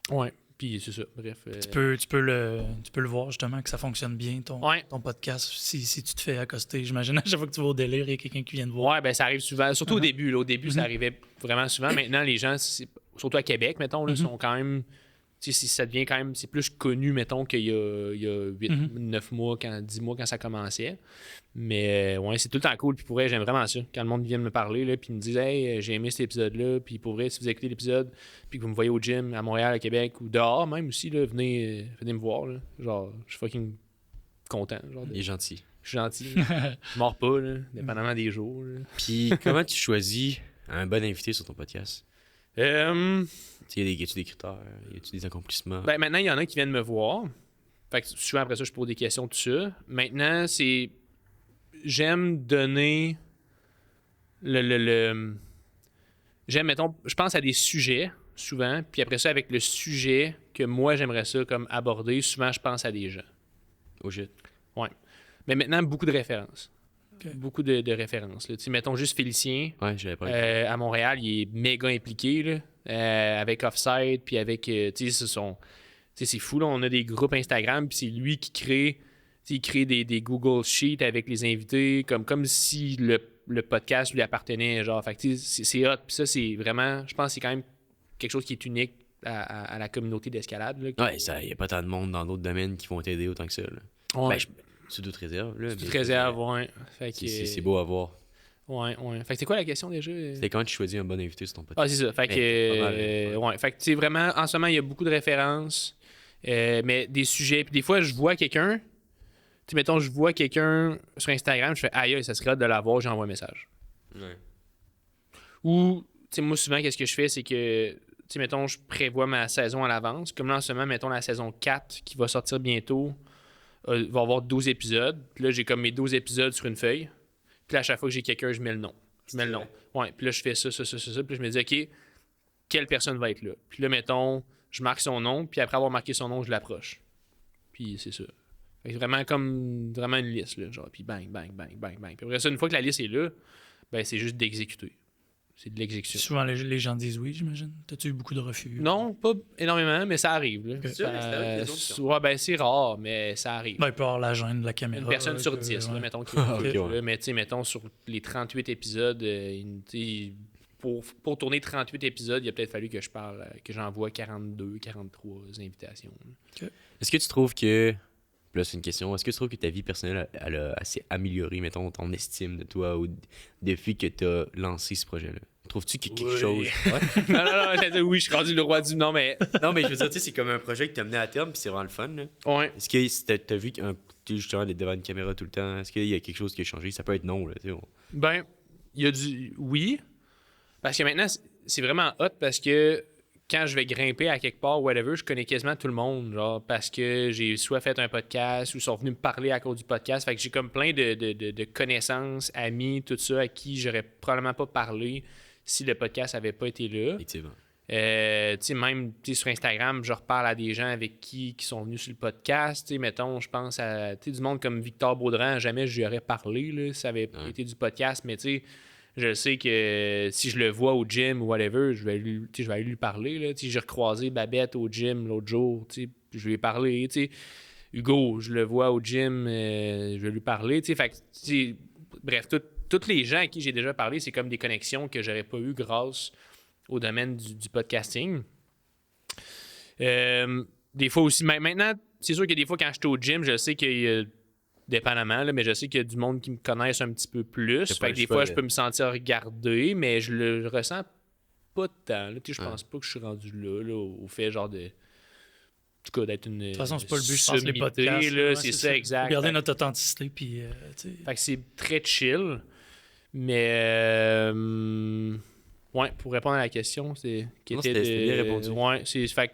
[SPEAKER 5] Ouais. Puis c'est ça. Bref.
[SPEAKER 4] Tu peux le voir justement que ça fonctionne bien, ton
[SPEAKER 5] Ouais.
[SPEAKER 4] podcast, si tu te fais accoster. J'imagine à chaque fois que tu vas au délire, il y a quelqu'un qui vient te voir.
[SPEAKER 5] Ouais, ben ça arrive souvent. Surtout au début. Là. Au début, ça arrivait vraiment souvent. Maintenant, les gens, surtout à Québec, mettons, là, sont quand même tu sais, si ça devient quand même, c'est plus connu, mettons, qu'il y a 8, 9 mois, 10 mois quand ça commençait. Mais ouais, c'est tout le temps cool. Puis pour vrai, j'aime vraiment ça. Quand le monde vient me parler, là, puis me dit hey, j'ai aimé cet épisode-là. Puis pour vrai, si vous écoutez l'épisode, puis que vous me voyez au gym à Montréal, à Québec, ou dehors même aussi, là, venez me voir. Là. Genre, je suis fucking content. Genre,
[SPEAKER 3] Il est gentil.
[SPEAKER 5] je suis gentil. Je mords pas, là, dépendamment des jours. Là.
[SPEAKER 3] Puis comment tu choisis un bon invité sur ton podcast? Y a-tu des critères? Y a-tu des accomplissements?
[SPEAKER 5] Ben, maintenant, il y en a qui viennent me voir. Fait que souvent, après ça, je pose des questions, tout ça. Maintenant, c'est... J'aime donner J'aime, mettons... Je pense à des sujets, souvent. Puis après ça, avec le sujet que moi, j'aimerais ça comme aborder, souvent, je pense à des gens.
[SPEAKER 3] Oh shit.
[SPEAKER 5] Ouais. Mais maintenant, beaucoup de références.
[SPEAKER 4] Ok.
[SPEAKER 5] Beaucoup de références. Là. Tu sais, mettons juste Félicien.
[SPEAKER 3] Ouais, j'avais pas.
[SPEAKER 5] À Montréal, il est méga impliqué là, avec Offside, puis avec. Tu sais, c'est fou, là, on a des groupes Instagram, puis c'est lui qui crée. Il crée des Google Sheets avec les invités, comme si le podcast lui appartenait. Genre, fait que, c'est hot. Puis ça, c'est vraiment. Je pense que c'est quand même quelque chose qui est unique à la communauté d'escalade. Là,
[SPEAKER 3] Ouais, il n'y a pas tant de monde dans d'autres domaines qui vont t'aider autant que ça. Là.
[SPEAKER 5] Ouais.
[SPEAKER 3] Ben, sous toute réserve. Là,
[SPEAKER 5] Toute
[SPEAKER 3] mais-
[SPEAKER 5] réserve, ouais. Fait que,
[SPEAKER 3] C'est beau à voir.
[SPEAKER 5] Ouais. Fait que c'est quoi la question déjà?
[SPEAKER 3] C'est quand tu choisis un bon invité sur ton podcast.
[SPEAKER 5] Ah, c'est ça. Fait que,
[SPEAKER 3] Pas mal,
[SPEAKER 5] ouais. Fait que, tu sais, vraiment, en ce moment, il y a beaucoup de références, mais des sujets. Puis des fois, je vois quelqu'un, tu sais, mettons, je vois quelqu'un sur Instagram, je fais, aïe, ça serait hâte de l'avoir, j'envoie un message.
[SPEAKER 3] Ouais.
[SPEAKER 5] Ou, tu sais, moi, souvent, qu'est-ce que je fais, c'est que, tu sais, mettons, je prévois ma saison à l'avance. Comme là, en ce moment, mettons, la saison 4 qui va sortir bientôt, va avoir 12 épisodes. Puis là, j'ai comme mes 12 épisodes sur une feuille. Puis là, à chaque fois que j'ai quelqu'un, je mets le nom. Ouais, puis là, je fais ça. Puis là, je me dis, OK, quelle personne va être là? Puis là, mettons, je marque son nom, puis après avoir marqué son nom, je l'approche. Puis c'est ça. Fait que vraiment comme vraiment une liste, là, genre, puis bang. Puis après ça, une fois que la liste est là, ben c'est juste d'exécuter. C'est de l'exécution.
[SPEAKER 4] Souvent, les gens disent oui, j'imagine. T'as-tu eu beaucoup de refus?
[SPEAKER 5] Non, pas énormément, mais ça arrive. Là.
[SPEAKER 3] C'est sûr, à l'extérieur, les autres qui
[SPEAKER 5] Ouais, ben c'est rare, mais ça arrive.
[SPEAKER 4] Ben, il peut y avoir la gêne de la caméra.
[SPEAKER 5] Une personne sur
[SPEAKER 4] que-
[SPEAKER 5] 10, là,
[SPEAKER 4] ouais.
[SPEAKER 5] mettons.
[SPEAKER 3] Ok, ouais.
[SPEAKER 5] Là, mais tu sais, mettons, sur les 38 épisodes, tu sais, pour tourner 38 épisodes, il a peut-être fallu que je parle, que j'envoie 42, 43 invitations. Là.
[SPEAKER 3] Est-ce que tu trouves que. Là, c'est une question. Est-ce que tu trouves que ta vie personnelle elle a assez amélioré, mettons, ton estime de toi depuis que tu as lancé ce projet-là? Trouves-tu qu'il y a quelque
[SPEAKER 5] Oui.
[SPEAKER 3] chose. Ouais.
[SPEAKER 5] non, j'allais dire oui, je suis rendu le roi du. Non, mais.
[SPEAKER 3] Non, mais je veux dire, tu sais, c'est comme un projet qui t'a mené à terme, puis c'est vraiment le fun. Là.
[SPEAKER 5] Ouais.
[SPEAKER 3] Est-ce que t'as vu justement d'être devant une caméra tout le temps? Est-ce qu'il y a quelque chose qui a changé? Ça peut être non, là, tu sais.
[SPEAKER 5] Ben, il y a du. Oui. Parce que maintenant, c'est vraiment hot parce que quand je vais grimper à quelque part, whatever, je connais quasiment tout le monde. Genre, parce que j'ai soit fait un podcast ou sont venus me parler à cause du podcast. Fait que j'ai comme plein de connaissances, amis, tout ça, à qui j'aurais probablement pas parlé si le podcast avait pas été là.
[SPEAKER 3] Effectivement.
[SPEAKER 5] Tu sais, même tu sais, sur Instagram, je reparle à des gens avec qui sont venus sur le podcast. Tu sais, mettons, je pense à tu sais, du monde comme Victor Baudran, jamais je lui aurais parlé là, si ça avait été du podcast, mais tu sais, je sais que si je le vois au gym ou whatever, je vais aller lui parler. Là. Tu sais, j'ai recroisé Babette au gym l'autre jour, tu sais, je lui ai parlé. Tu sais. Hugo, je le vois au gym, je vais lui parler. Tu sais, fait que, tu sais, bref, tous les gens à qui j'ai déjà parlé, c'est comme des connexions que j'aurais pas eues grâce au domaine du podcasting. Des fois aussi, maintenant, c'est sûr que des fois, quand je suis au gym, je sais qu'il y a, dépendamment, là, mais je sais qu'il y a du monde qui me connaissent un petit peu plus.
[SPEAKER 3] T'as pas
[SPEAKER 5] Fait
[SPEAKER 3] le
[SPEAKER 5] que des
[SPEAKER 3] choix
[SPEAKER 5] fois,
[SPEAKER 3] de-
[SPEAKER 5] je peux me sentir regardé, mais je le ressens pas tant. Là. Tu sais, je
[SPEAKER 3] Ouais.
[SPEAKER 5] pense pas que je suis rendu là, au fait genre de. En tout cas, d'être une. De
[SPEAKER 4] toute façon, c'est pas le but, je pense, les podcasts.
[SPEAKER 5] Là,
[SPEAKER 4] ouais,
[SPEAKER 5] c'est ça, exact.
[SPEAKER 4] Garder notre authenticité, puis, tu sais.
[SPEAKER 5] Fait que c'est très chill. Mais ouais, pour répondre à la question, c'est qui
[SPEAKER 3] Non,
[SPEAKER 5] était
[SPEAKER 3] c'était bien répondu.
[SPEAKER 5] Ouais, c'est fait que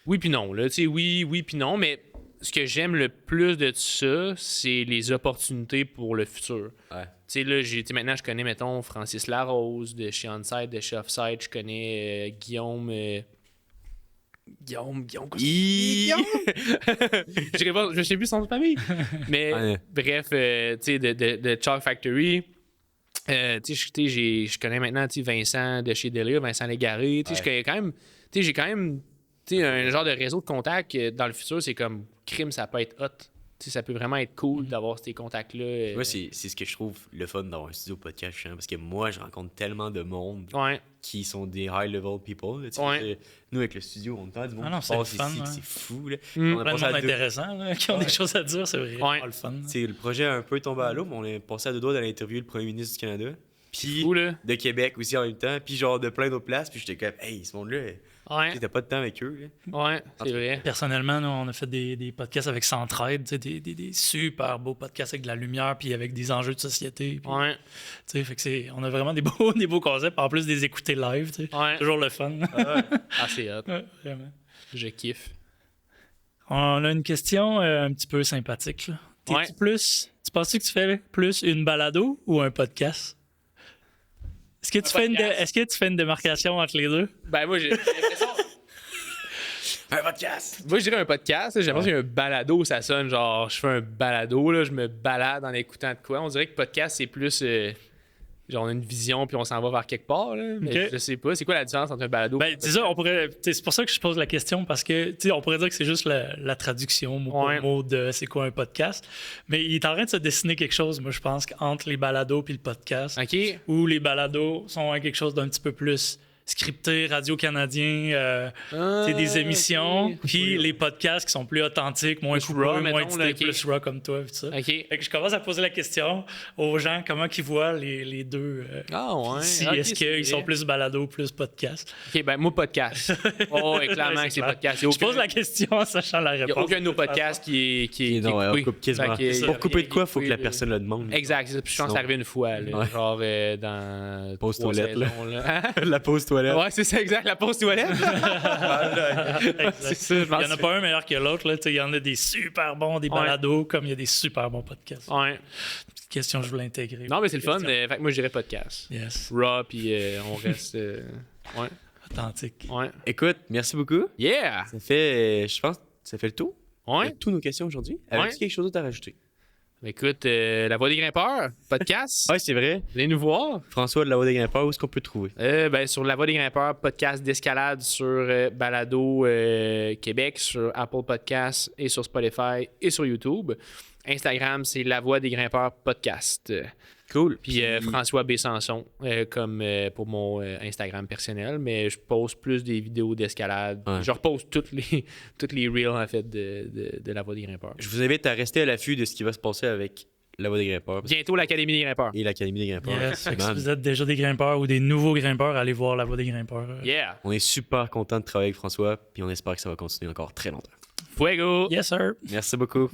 [SPEAKER 5] oui puis non là, tu sais oui puis non, mais ce que j'aime le plus de tout ça, c'est les opportunités pour le futur.
[SPEAKER 3] Ouais.
[SPEAKER 5] Tu sais là, maintenant je connais mettons Francis Larose de chez Onside, de chez Offside, je connais Guillaume quoi, je sais plus son nom de famille. Mais
[SPEAKER 3] Ouais.
[SPEAKER 5] bref, tu sais, de Chalk Factory. Tu sais, je connais maintenant Vincent de chez Delia, Vincent Légaré. Tu sais, je connais quand même. Tu sais, j'ai quand même un genre de réseau de contacts dans le futur, c'est comme crime, ça peut être hot. Tu Tu sais, ça peut vraiment être cool d'avoir ces contacts-là.
[SPEAKER 3] Moi, c'est ce que je trouve le fun d'avoir un studio podcast, chiant, parce que moi, je rencontre tellement de monde
[SPEAKER 5] Ouais.
[SPEAKER 3] qui sont des high-level people. Là, tu sais,
[SPEAKER 5] Ouais.
[SPEAKER 3] nous, avec le studio, on entend du monde
[SPEAKER 4] Ah non,
[SPEAKER 3] qui
[SPEAKER 4] c'est
[SPEAKER 3] passe
[SPEAKER 4] le fun,
[SPEAKER 3] ici, que
[SPEAKER 4] ouais.
[SPEAKER 3] c'est fou. Là.
[SPEAKER 5] Mm.
[SPEAKER 3] On a
[SPEAKER 4] Plein de
[SPEAKER 3] passé
[SPEAKER 4] monde
[SPEAKER 3] à deux...
[SPEAKER 4] intéressant, là, qui ont des choses à dire, c'est vraiment
[SPEAKER 5] Ouais.
[SPEAKER 4] le fun. là.
[SPEAKER 3] Tu sais, le projet a un peu tombé à l'eau, mais on est passé à deux doigts d'aller interviewer le premier ministre du Canada. Puis
[SPEAKER 5] Fou, là.
[SPEAKER 3] de Québec aussi en même temps. Puis genre de plein d'autres places. Puis j'étais comme, hey, ce monde-là,
[SPEAKER 5] Ouais.
[SPEAKER 3] t'as pas de temps avec eux. Là.
[SPEAKER 5] Ouais, c'est vrai.
[SPEAKER 4] Personnellement, nous, on a fait des podcasts avec Centraide, tu sais, des super beaux podcasts avec de la lumière, puis avec des enjeux de société. Puis,
[SPEAKER 5] Ouais.
[SPEAKER 4] tu sais, fait que on a vraiment des beaux concepts, en plus des écouter live. Tu sais.
[SPEAKER 5] Ouais.
[SPEAKER 4] Toujours le fun.
[SPEAKER 5] Ah, c'est hot.
[SPEAKER 4] Ouais, vraiment.
[SPEAKER 5] Je kiffe.
[SPEAKER 4] On a une question un petit peu sympathique. Là.
[SPEAKER 5] Ouais.
[SPEAKER 4] Tu penses que tu fais plus une balado ou un podcast? Est-ce que tu fais une démarcation entre les deux?
[SPEAKER 5] Ben, moi, j'ai l'impression.
[SPEAKER 3] Un podcast!
[SPEAKER 5] Moi, je dirais un podcast. J'ai l'impression qu'il y a un balado, ça sonne genre, je fais un balado, là, je me balade en écoutant de quoi. On dirait que podcast, c'est plus. Genre, on a une vision, puis on s'en va vers quelque part, là. Mais
[SPEAKER 4] Ok.
[SPEAKER 5] je sais pas. C'est quoi la différence entre un balado et un
[SPEAKER 4] Ben, c'est ça, c'est pour ça que je pose la question, parce que tu sais, on pourrait dire que c'est juste la traduction mot pour
[SPEAKER 5] Ouais.
[SPEAKER 4] mot de c'est quoi un podcast. Mais il est en train de se dessiner quelque chose, moi, je pense, entre les balados et le podcast,
[SPEAKER 5] OK.
[SPEAKER 4] où les balados sont quelque chose d'un petit peu plus scripté, Radio-Canadien, c'est des émissions,
[SPEAKER 5] ok.
[SPEAKER 4] puis les podcasts qui sont plus authentiques, moins
[SPEAKER 5] Plus
[SPEAKER 4] coupés,
[SPEAKER 5] raw,
[SPEAKER 4] moins
[SPEAKER 5] mettons,
[SPEAKER 4] édités,
[SPEAKER 5] là, ok.
[SPEAKER 4] plus raw comme toi, puis ça.
[SPEAKER 5] OK.
[SPEAKER 4] Fait que je commence à poser la question aux gens, comment ils voient les deux.
[SPEAKER 5] Ah, ouais.
[SPEAKER 4] Si,
[SPEAKER 5] Ok,
[SPEAKER 4] est-ce
[SPEAKER 5] c'est
[SPEAKER 4] qu'ils
[SPEAKER 5] vrai.
[SPEAKER 4] sont plus balado, plus podcast?
[SPEAKER 5] OK, ben, moi, podcast. Oh, ouais, clairement
[SPEAKER 4] Ouais,
[SPEAKER 5] que c'est
[SPEAKER 4] clair.
[SPEAKER 5] podcast.
[SPEAKER 4] Je pose la question en sachant la
[SPEAKER 5] Il n'y a
[SPEAKER 4] réponse.
[SPEAKER 5] aucun de nos podcasts qui est
[SPEAKER 3] Non, ouais,
[SPEAKER 5] coupé.
[SPEAKER 3] on coupe quasiment.
[SPEAKER 5] Fait que,
[SPEAKER 3] Pour couper de quoi,
[SPEAKER 5] il est
[SPEAKER 3] faut que la
[SPEAKER 5] coupé,
[SPEAKER 3] personne le demande.
[SPEAKER 5] Exact, c'est ça. Puis je pense que c'est
[SPEAKER 3] Sinon-
[SPEAKER 5] arrivé une fois, là,
[SPEAKER 3] Ouais.
[SPEAKER 5] genre dans
[SPEAKER 3] Pause
[SPEAKER 5] 3
[SPEAKER 3] toilette, là.
[SPEAKER 5] saisons, là. Hein?
[SPEAKER 3] La pause toilette.
[SPEAKER 5] Ouais, c'est ça, exact, la pause toilette. C'est ça, je
[SPEAKER 4] Il
[SPEAKER 5] pense
[SPEAKER 4] n'y en a
[SPEAKER 5] que-
[SPEAKER 4] pas un meilleur que l'autre. Là. Tu sais, il y en a des super bons, des
[SPEAKER 5] Ouais.
[SPEAKER 4] balados, comme il y a des super bons podcasts.
[SPEAKER 5] Ouais.
[SPEAKER 4] Petite question, je voulais intégrer.
[SPEAKER 5] Non, mais c'est le fun.
[SPEAKER 4] Question.
[SPEAKER 5] Fait que moi, je dirais podcast.
[SPEAKER 4] Yes,
[SPEAKER 5] Raw, puis on reste. Ouais.
[SPEAKER 4] authentique.
[SPEAKER 5] Ouais.
[SPEAKER 3] Écoute, merci beaucoup.
[SPEAKER 5] Yeah!
[SPEAKER 3] Ça fait, je pense, ça fait le tour
[SPEAKER 5] Ouais.
[SPEAKER 3] de toutes nos questions aujourd'hui. Avais-tu
[SPEAKER 5] Ouais.
[SPEAKER 3] quelque chose d'autre à rajouter?
[SPEAKER 5] Écoute, La Voix des Grimpeurs, podcast.
[SPEAKER 3] Ouais, c'est vrai.
[SPEAKER 5] Venez nous voir.
[SPEAKER 3] François de la Voix des Grimpeurs, où est-ce qu'on peut te trouver?
[SPEAKER 5] Ben, sur La Voix des Grimpeurs, podcast d'escalade sur Balado Québec, sur Apple Podcasts et sur Spotify et sur YouTube. Instagram, c'est La Voix des Grimpeurs podcast.
[SPEAKER 3] Cool.
[SPEAKER 5] Puis François Bessançon, comme pour mon Instagram personnel, mais je poste plus des vidéos d'escalade.
[SPEAKER 3] Ouais.
[SPEAKER 5] Je reposte toutes les reels, en fait, de La Voix des Grimpeurs.
[SPEAKER 3] Je vous invite à rester à l'affût de ce qui va se passer avec la Voix des Grimpeurs
[SPEAKER 5] Bientôt l'Académie des Grimpeurs.
[SPEAKER 3] et l'Académie des Grimpeurs.
[SPEAKER 4] Yes, fait que si
[SPEAKER 3] Man,
[SPEAKER 4] vous êtes déjà des grimpeurs ou des nouveaux grimpeurs, allez voir La Voix des grimpeurs.
[SPEAKER 5] Yeah!
[SPEAKER 3] on est super content de travailler avec François, puis on espère que ça va continuer encore très longtemps.
[SPEAKER 5] Fuego!
[SPEAKER 4] Yes, sir.
[SPEAKER 3] Merci beaucoup.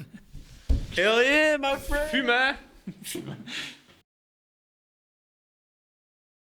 [SPEAKER 3] Hell yeah, my friend!
[SPEAKER 5] Fumant!